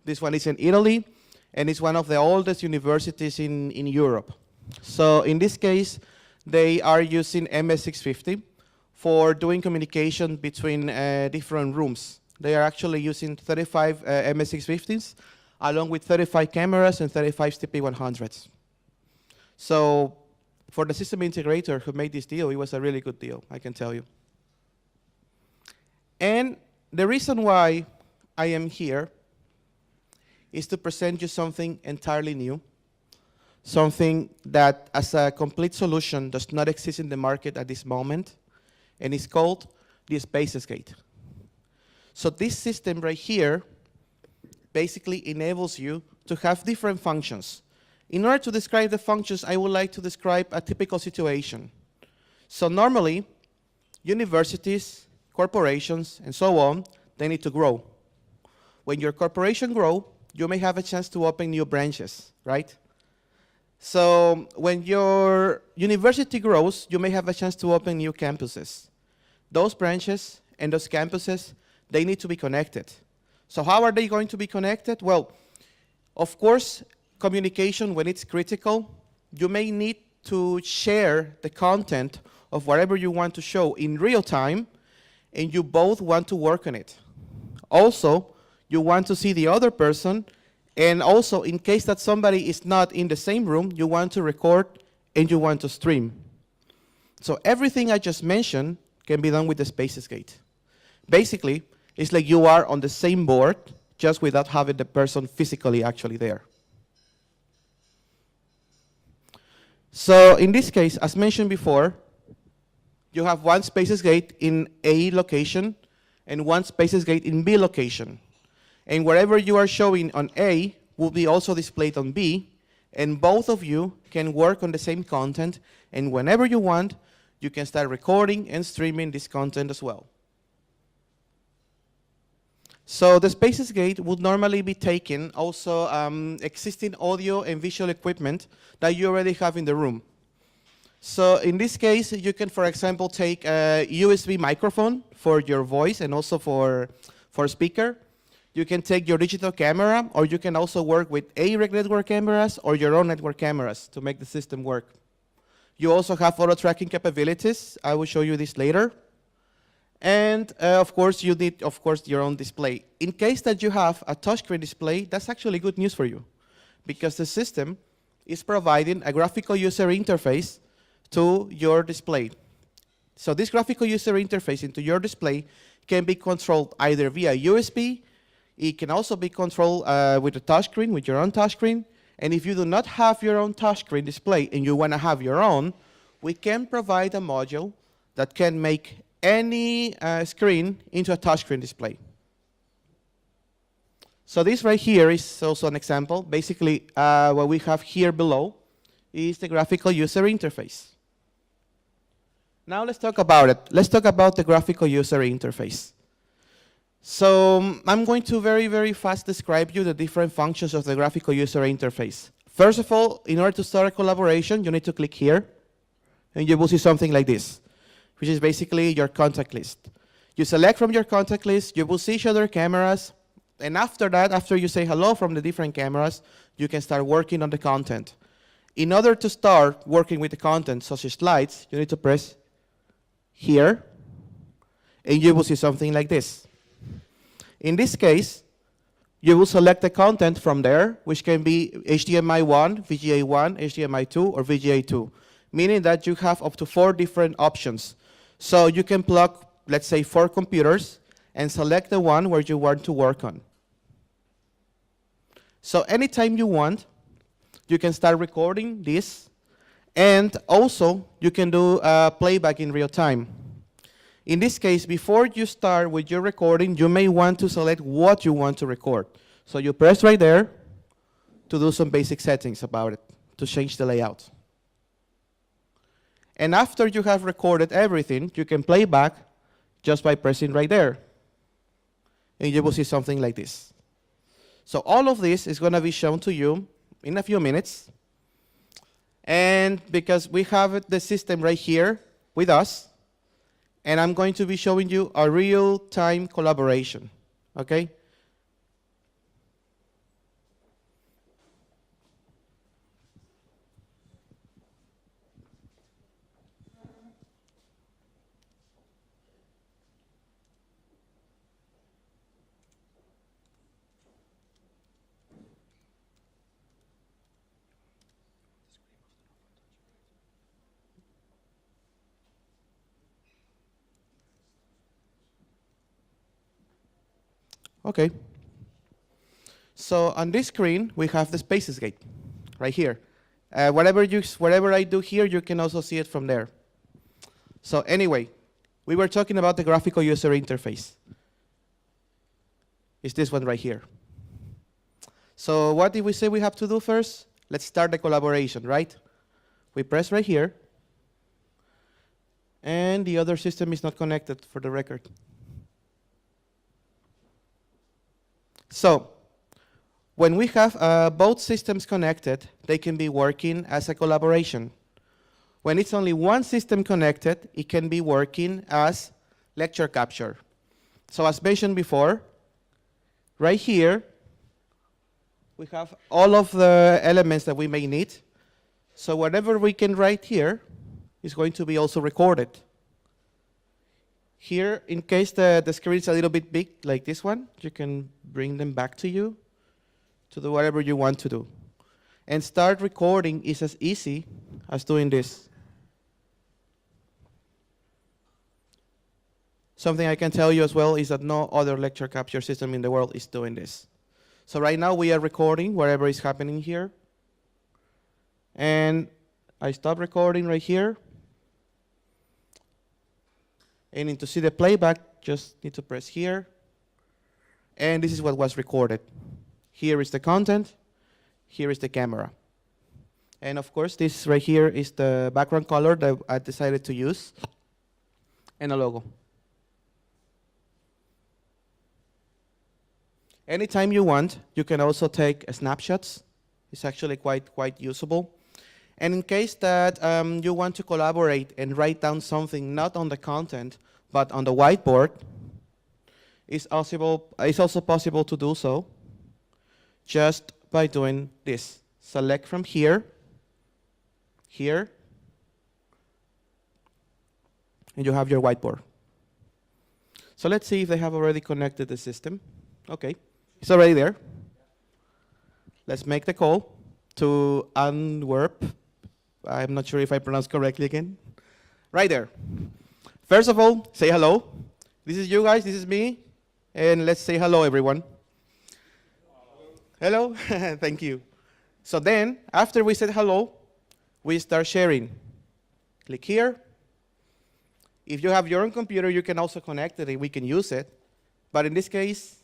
This one is in Italy, and it's one of the oldest universities in Europe. So in this case, they are using MS650 for doing communication between different rooms. They are actually using 35 MS650s, along with 35 cameras and 35 CP100s. So for the system integrator who made this deal, it was a really good deal, I can tell you. And the reason why I am here is to present you something entirely new, something that as a complete solution does not exist in the market at this moment, and it's called the Spaces Gate. So this system right here basically enables you to have different functions. In order to describe the functions, I would like to describe a typical situation. So normally, universities, corporations, and so on, they need to grow. When your corporation grows, you may have a chance to open new branches, right? So when your university grows, you may have a chance to open new campuses. Those branches and those campuses, they need to be connected. So how are they going to be connected? Well, of course, communication, when it's critical, you may need to share the content of whatever you want to show in real time, and you both want to work on it. Also, you want to see the other person, and also, in case that somebody is not in the same room, you want to record and you want to stream. So everything I just mentioned can be done with the Spaces Gate. Basically, it's like you are on the same board, just without having the person physically actually there. So in this case, as mentioned before, you have one Spaces Gate in A location and one Spaces Gate in B location. And whatever you are showing on A will be also displayed on B, and both of you can work on the same content, and whenever you want, you can start recording and streaming this content as well. So the Spaces Gate would normally be taking also existing audio and visual equipment that you already have in the room. So in this case, you can, for example, take a USB microphone for your voice and also for speaker. You can take your digital camera, or you can also work with ARIC network cameras or your own network cameras to make the system work. You also have auto tracking capabilities. I will show you this later. And of course, you need, your own display. In case that you have a touchscreen display, that's actually good news for you, because the system is providing a graphical user interface to your display. So this graphical user interface into your display can be controlled either via USB. It can also be controlled with a touchscreen, with your own touchscreen. And if you do not have your own touchscreen display and you want to have your own, we can provide a module that can make any screen into a touchscreen display. So this right here is also an example. Basically, what we have here below is the graphical user interface. Now let's talk about it. Let's talk about the graphical user interface. So I'm going to very, very fast describe you the different functions of the graphical user interface. First of all, in order to start a collaboration, you need to click here, and you will see something like this, which is basically your contact list. You select from your contact list, you will see each other cameras, and after that, after you say hello from the different cameras, you can start working on the content. In order to start working with the content, such as slides, you need to press here, and you will see something like this. In this case, you will select the content from there, which can be HDMI 1, VGA 1, HDMI 2, or VGA 2, meaning that you have up to 4 different options. So you can plug, let's say, 4 computers and select the one where you want to work on. So anytime you want, you can start recording this, and also you can do playback in real time. In this case, before you start with your recording, you may want to select what you want to record. So you press right there to do some basic settings about it, to change the layout. And after you have recorded everything, you can play back just by pressing right there. And you will see something like this. So all of this is going to be shown to you in a few minutes. And because we have the system right here with us, and I'm going to be showing you a real-time collaboration, okay? Okay. So on this screen, we have the Spaces gate right here. Whatever I do here, you can also see it from there. So anyway, we were talking about the graphical user interface. It's this one right here. So what did we say we have to do first? Let's start the collaboration, right? We press right here. And the other system is not connected, for the record. So when we have both systems connected, they can be working as a collaboration. When it's only one system connected, it can be working as lecture capture. So as mentioned before, right here, we have all of the elements that we may need. So whatever we can write here is going to be also recorded. Here, in case the screen is a little bit big, like this one, you can bring them back to you to do whatever you want to do. And start recording is as easy as doing this. Something I can tell you as well is that no other lecture capture system in the world is doing this. So right now we are recording whatever is happening here. And I stop recording right here. And to see the playback, just need to press here. And this is what was recorded. Here is the content. Here is the camera. And of course, this right here is the background color that I decided to use, and a logo. Anytime you want, you can also take snapshots. It's actually quite usable. And in case that you want to collaborate and write down something not on the content, but on the whiteboard, it's also possible to do so just by doing this. Select from here, here, and you have your whiteboard. So let's see if they have already connected the system. Okay, it's already there. Let's make the call to Antwerp. I'm not sure if I pronounced correctly again. Right there. First of all, say hello. This is you guys, this is me. And let's say hello, everyone. Hello, thank you. So then, after we said hello, we start sharing. Click here. If you have your own computer, you can also connect it and we can use it. But in this case,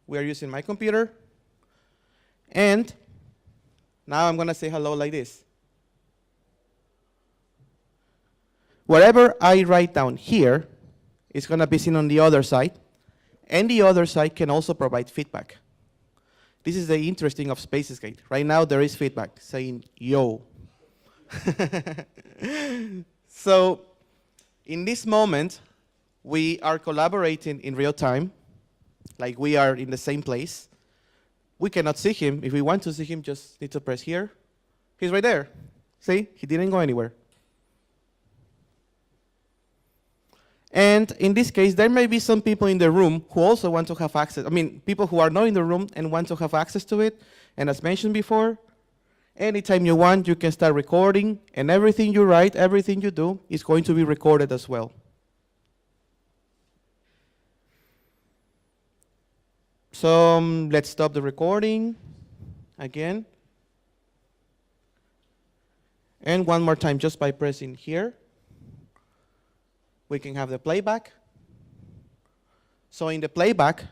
we are using my computer. And now I'm going to say hello like this. Whatever I write down here is going to be seen on the other side, and the other side can also provide feedback. This is the interesting of Spacesgate. Right now there is feedback saying, yo. So in this moment, we are collaborating in real time, like we are in the same place. We cannot see him. If we want to see him, just need to press here. He's right there. See, he didn't go anywhere. And in this case, there may be some people in the room who also want to have access. I mean, people who are not in the room and want to have access to it. And as mentioned before, anytime you want, you can start recording, and everything you write, everything you do is going to be recorded as well. So let's stop the recording again. And one more time, just by pressing here, we can have the playback. So in the playback,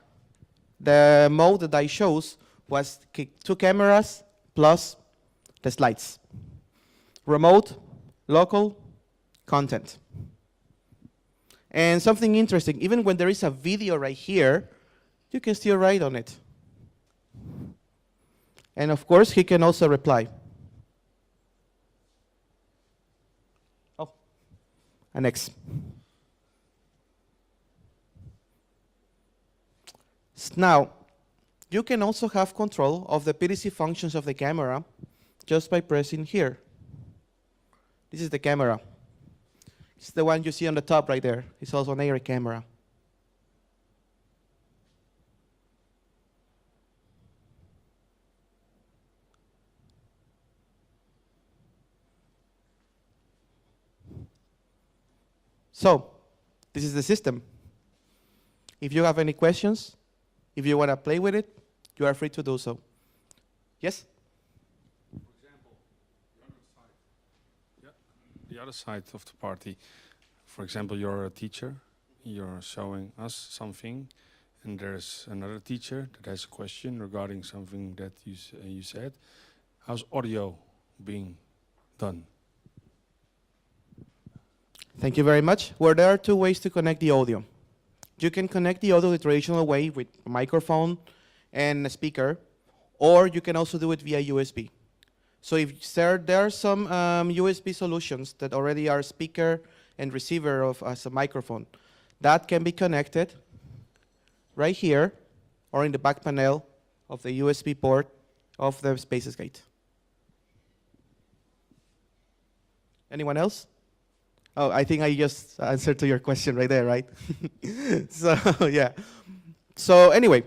the mode that I chose was 2 cameras plus the slides. Remote, local, content. And something interesting, even when there is a video right here, you can still write on it. And of course, he can also reply. Oh, and X. Now, you can also have control of the PDC functions of the camera just by pressing here. This is the camera. It's the one you see on the top right there. It's also an ARRIC camera. So, this is the system. If you have any questions, if you want to play with it, you are free to do so. Yes? For example, the other side of the party. For example, you're a teacher, you're showing us something, and there's another teacher that has a question regarding something that you said. How's audio being done? Thank you very much. Well, there are 2 ways to connect the audio. You can connect the audio the traditional way with a microphone and a speaker, or you can also do it via USB. So if there are some USB solutions that already are speaker and receiver as a microphone, that can be connected right here or in the back panel of the USB port of the Spacesgate. Anyone else? Oh, I think I just answered to your question right there, right? So, yeah. So anyway,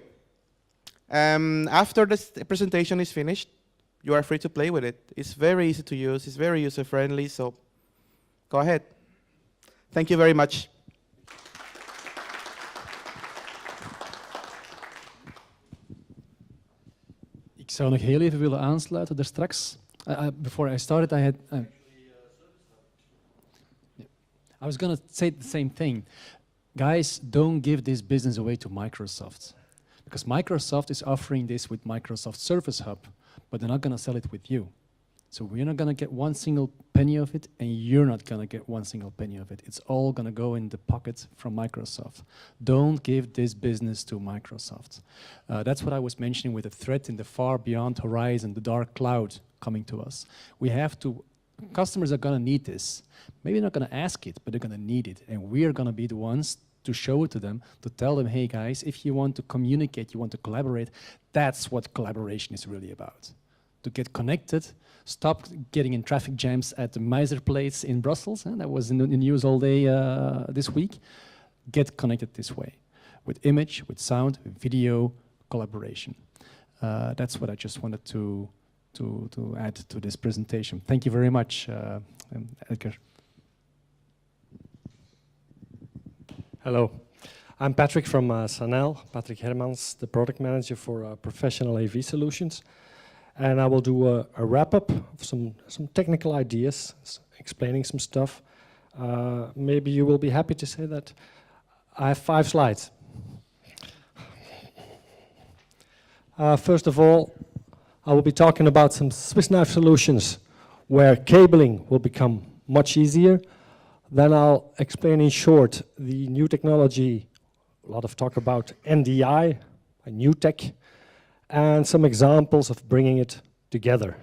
after this presentation is finished, you are free to play with it. It's very easy to use. It's very user-friendly, so go ahead. Thank you very much. Ik zou nog heel even willen aansluiten daar straks. Before I started, I had... I was going to say the same thing. Guys, don't give this business away to Microsoft. Because Microsoft is offering this with Microsoft Service Hub, but they're not going to sell it with you. So we're not going to get one single penny of it, and you're not going to get one single penny of it. It's all going to go in the pocket from Microsoft. Don't give this business to Microsoft. That's what I was mentioning with the threat in the far beyond horizon, the dark cloud coming to us. We have to... Customers are going to need this. Maybe not going to ask it, but they're going to need it. And we're going to be the ones to show it to them, to tell them, hey guys, if you want to communicate, you want to collaborate, that's what collaboration is really about. To get connected, stop getting in traffic jams at the Miser plates in Brussels. That was in the news all day this week. Get connected this way, with image, with sound, with video, collaboration. That's what I just wanted to add to this presentation. Thank you very much, Edgar. Hello, I'm Patrick from Sanel, Patrick Hermans, the product manager for professional AV solutions. And I will do a wrap-up of some technical ideas, explaining some stuff. Maybe you will be happy to say that I have 5 slides. First of all, I will be talking about some Swiss knife solutions where cabling will become much easier. Then I'll explain in short the new technology, a lot of talk about NDI, a new tech, and some examples of bringing it together.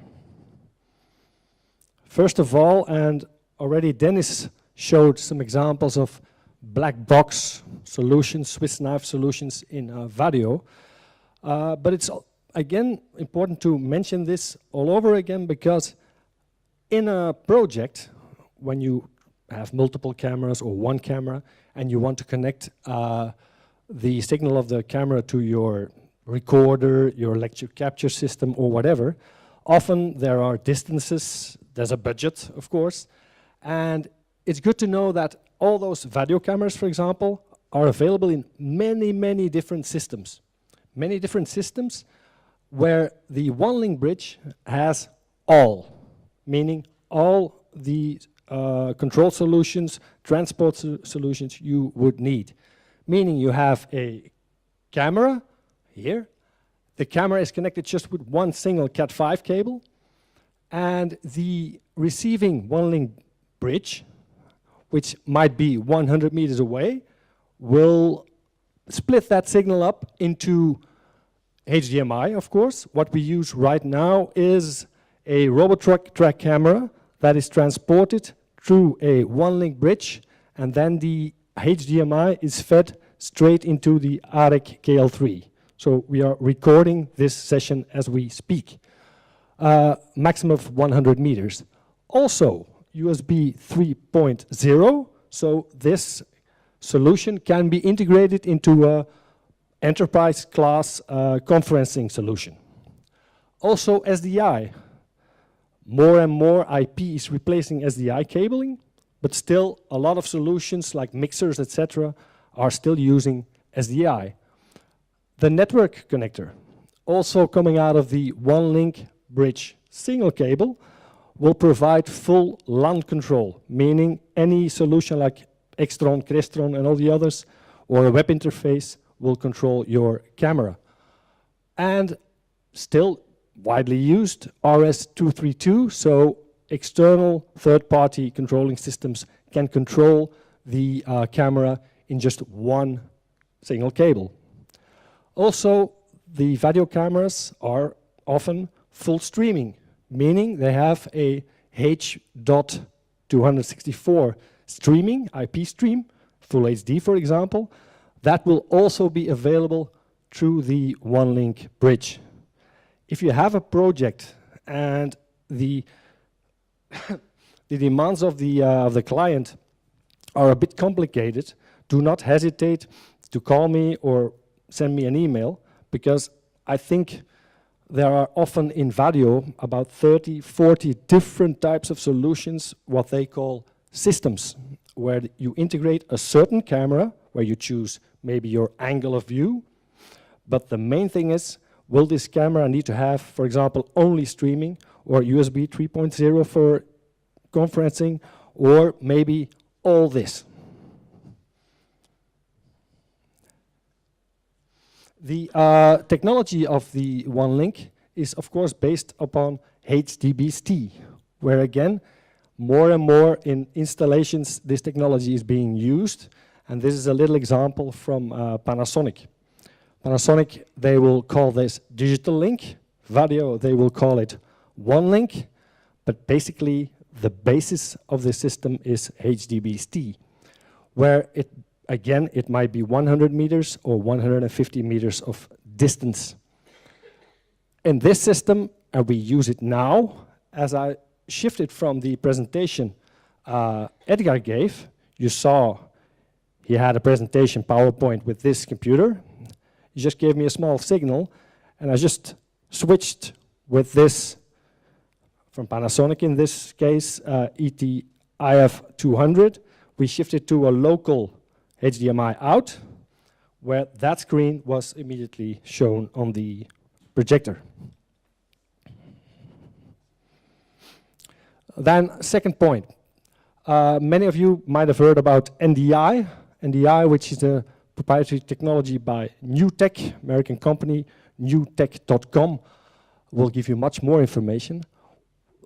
First of all, and already Dennis showed some examples of black box solutions, Swiss knife solutions in Vadio, but it's again important to mention this all over again because in a project, when you have multiple cameras or one camera and you want to connect the signal of the camera to your recorder, your lecture capture system or whatever, often there are distances, there's a budget of course, and it's good to know that all those video cameras, for example, are available in many different systems. Many different systems where the one-link bridge has all, meaning all the control solutions, transport solutions you would need. Meaning you have a camera here, the camera is connected just with one single Cat5 cable, and the receiving one-link bridge, which might be 100 meters away, will split that signal up into HDMI, of course. What we use right now is a Robotruck track camera that is transported through a one-link bridge, and then the HDMI is fed straight into the AREC KL3. So we are recording this session as we speak. Maximum of 100 meters. Also, USB 3.0, so this solution can be integrated into a enterprise class conferencing solution. Also SDI. More and more IP is replacing SDI cabling, but still a lot of solutions like mixers, etc., are still using SDI. The network connector, also coming out of the one-link bridge single cable, will provide full LAN control, meaning any solution like Extron, Crestron, and all the others, or a web interface will control your camera. And still widely used, RS-232, so external third-party controlling systems can control the camera in just one single cable. Also, the video cameras are often full streaming, meaning they have a H.264 streaming, IP stream, full HD for example, that will also be available through the one-link bridge. If you have a project and the demands of the client are a bit complicated, do not hesitate to call me or send me an email, because I think there are often in Vadio about 30, 40 different types of solutions, what they call systems, where you integrate a certain camera, where you choose maybe your angle of view, but the main thing is, will this camera need to have, for example, only streaming, or USB 3.0 for conferencing, or maybe all this. The technology of the one-link is of course based upon HDBaseT, where again, more and more in installations this technology is being used, and this is a little example from Panasonic. Panasonic, they will call this digital link. Vadio, they will call it one link, but basically the basis of the system is HDBaseT, where again, it might be 100 meters or 150 meters of distance. In this system, and we use it now, as I shifted from the presentation Edgar gave, you saw he had a presentation PowerPoint with this computer. He just gave me a small signal, and I just switched with this from Panasonic in this case, ET-IF200. We shifted to a local HDMI out, where that screen was immediately shown on the projector. Then, second point. Many of you might have heard about NDI. NDI, which is a proprietary technology by NewTek, American company, newtek.com. will give you much more information.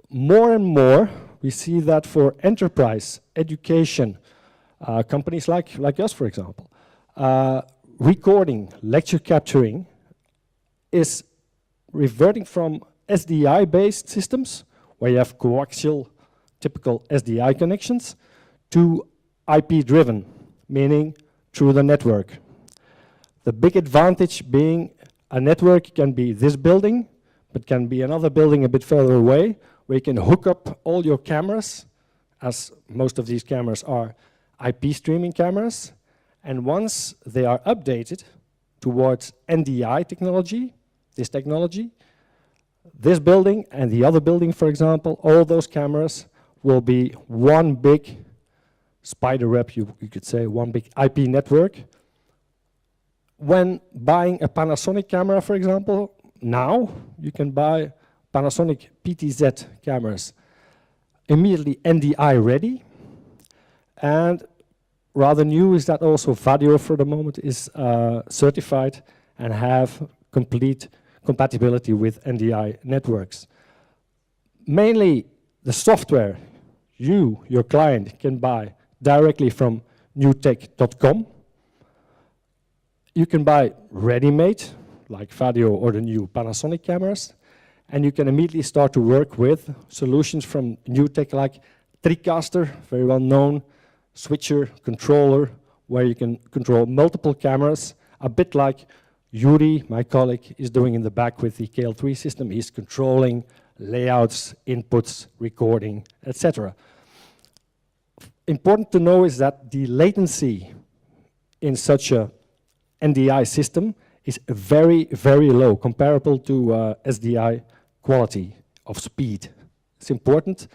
More and more, we see that for enterprise, education, companies like us, for example, recording, lecture capturing is reverting from SDI-based systems, where you have coaxial, typical SDI connections, to IP-driven, meaning through the network. The big advantage being a network can be this building, but can be another building a bit further away, where you can hook up all your cameras, as most of these cameras are IP streaming cameras, and once they are updated towards NDI technology, this building and the other building, for example, all those cameras will be one big spider web, you could say, one big IP network. When buying a Panasonic camera, for example, now you can buy Panasonic PTZ cameras immediately NDI ready. And rather new is that also Vadio for the moment is certified and have complete compatibility with NDI networks. Mainly the software your client can buy directly from newtech.com. You can buy ready-made, like Vadio or the new Panasonic cameras, and you can immediately start to work with solutions from Newtech like TriCaster, very well known, switcher, controller, where you can control multiple cameras, a bit like Yuri, my colleague, is doing in the back with the KL3 system. He's controlling layouts, inputs, recording, etc. Important to know is that the latency in such a NDI system is very, very low, comparable to SDI quality of speed. It's important.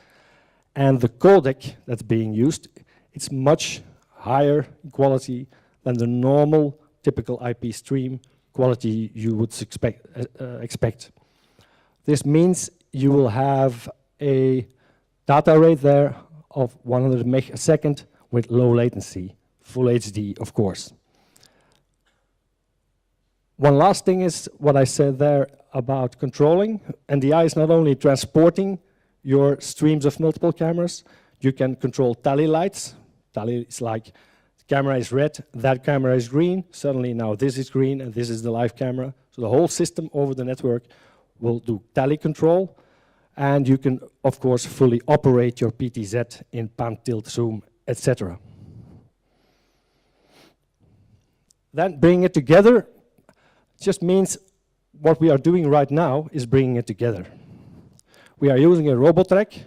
And the codec that's being used, it's much higher quality than the normal typical IP stream quality you would expect. This means you will have a data rate there of 100 meg a second with low latency, full HD, of course. One last thing is what I said there about controlling. NDI is not only transporting your streams of multiple cameras, you can control tally lights. Tally is like the camera is red, that camera is green, suddenly now this is green and this is the live camera. So the whole system over the network will do tally control, and you can, of course, fully operate your PTZ in pan, tilt, zoom, etc. Then bringing it together just means what we are doing right now is bringing it together. We are using a Robotrack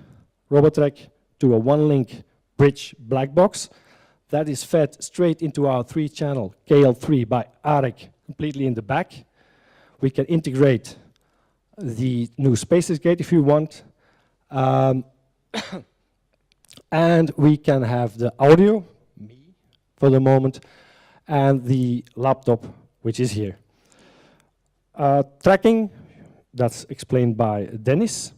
to a one-link bridge black box that is fed straight into our 3-channel KL3 by AREC, completely in the back. We can integrate the new Spaces gate if you want. And we can have the audio, me for the moment, and the laptop, which is here. Tracking, that's explained by Dennis.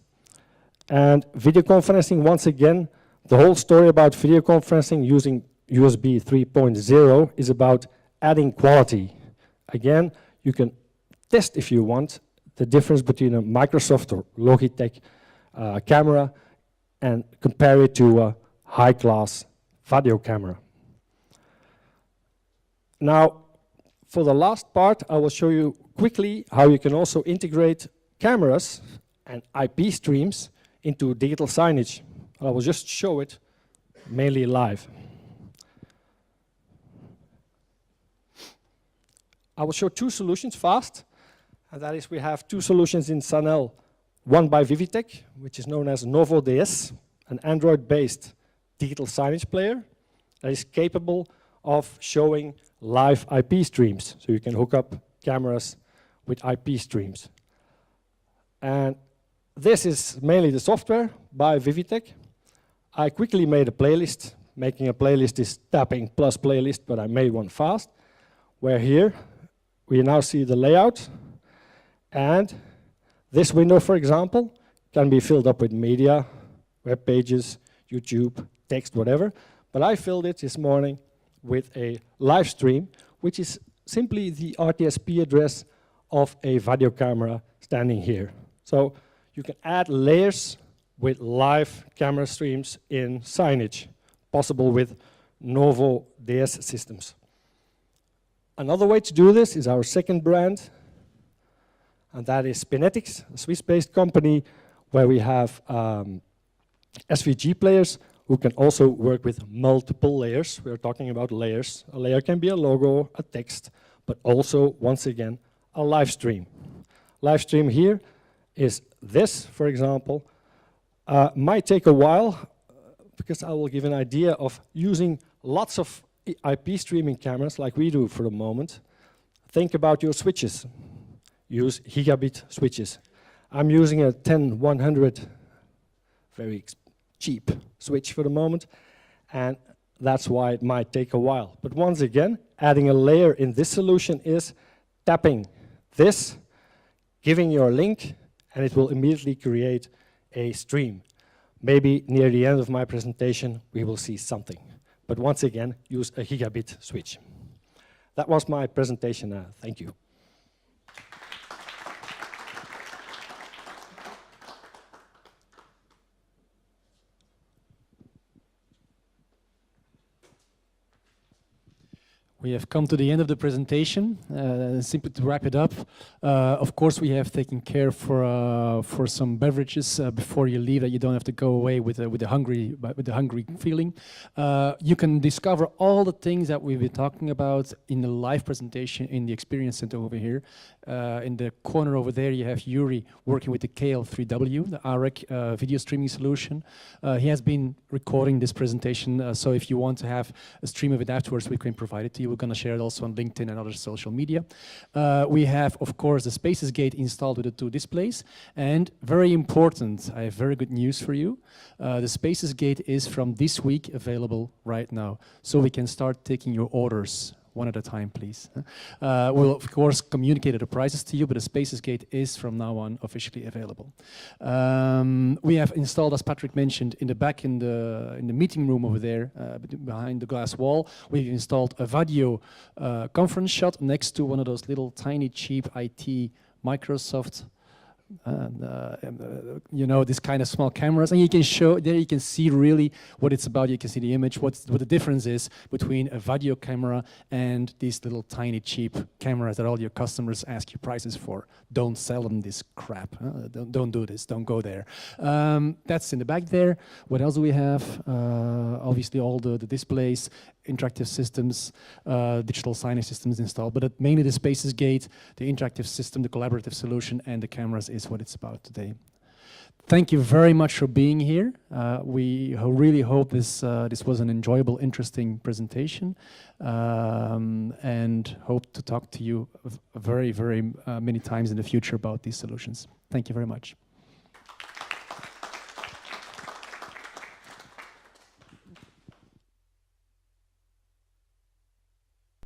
And video conferencing, once again, the whole story about video conferencing using USB 3.0 is about adding quality. Again, you can test if you want the difference between a Microsoft or Logitech camera and compare it to a high-class video camera. Now, for the last part, I will show you quickly how you can also integrate cameras and IP streams into digital signage. I will just show it mainly live. I will show two solutions fast, and that is we have two solutions in Sanel. One by Vivitech, which is known as Novo DS, an Android-based digital signage player that is capable of showing live IP streams. So you can hook up cameras with IP streams. And this is mainly the software by Vivitech. I quickly made a playlist. Making a playlist is tapping plus playlist, but I made one fast, where here we now see the layout. And this window, for example, can be filled up with media, web pages, YouTube, text, whatever. But I filled it this morning with a live stream, which is simply the RTSP address of a video camera standing here. So you can add layers with live camera streams in signage, possible with Novo DS systems. Another way to do this is our second brand, and that is Spinetics, a Swiss-based company where we have SVG players who can also work with multiple layers. We're talking about layers. A layer can be a logo, a text, but also, once again, a live stream. Live stream here is this, for example. Might take a while, because I will give an idea of using lots of IP streaming cameras like we do for the moment. Think about your switches. Use gigabit switches. I'm using a 10100, very cheap switch for the moment, and that's why it might take a while. But once again, adding a layer in this solution is tapping this, giving your link, and it will immediately create a stream. Maybe near the end of my presentation, we will see something. But once again, use a gigabit switch. That was my presentation. Thank you. We have come to the end of the presentation. Simply to wrap it up, of course we have taken care for some beverages before you leave, that you don't have to go away with a hungry feeling. You can discover all the things that we've been talking about in the live presentation in the Experience Center over here. In the corner over there you have Yuri working with the KL3W, the AREC video streaming solution. He has been recording this presentation, so if you want to have a stream of it afterwards, we can provide it to you. We're going to share it also on LinkedIn and other social media. We have, of course, the Spaces Gate installed with the 2 displays. And very important, I have very good news for you. The Spaces Gate is from this week available right now. So we can start taking your orders one at a time, please. We'll, of course, communicate the prices to you, but the Spaces Gate is from now on officially available. We have installed, as Patrick mentioned, in the back in the meeting room over there, behind the glass wall, we've installed a Vadio conference shot next to one of those little tiny cheap IT Microsoft you know, this kind of small cameras, and you can show there, you can see really what it's about. You can see the image, what the difference is between a video camera and these little tiny cheap cameras that all your customers ask you prices for. Don't sell them this crap. Don't do this. Don't go there. That's in the back there. What else do we have? Obviously all the displays, interactive systems, digital signage systems installed, but mainly the Spaces Gate, the interactive system, the collaborative solution, and the cameras is what it's about today. Thank you very much for being here. We really hope this was an enjoyable, interesting presentation, and hope to talk to you very, very many times in the future about these solutions. Thank you very much.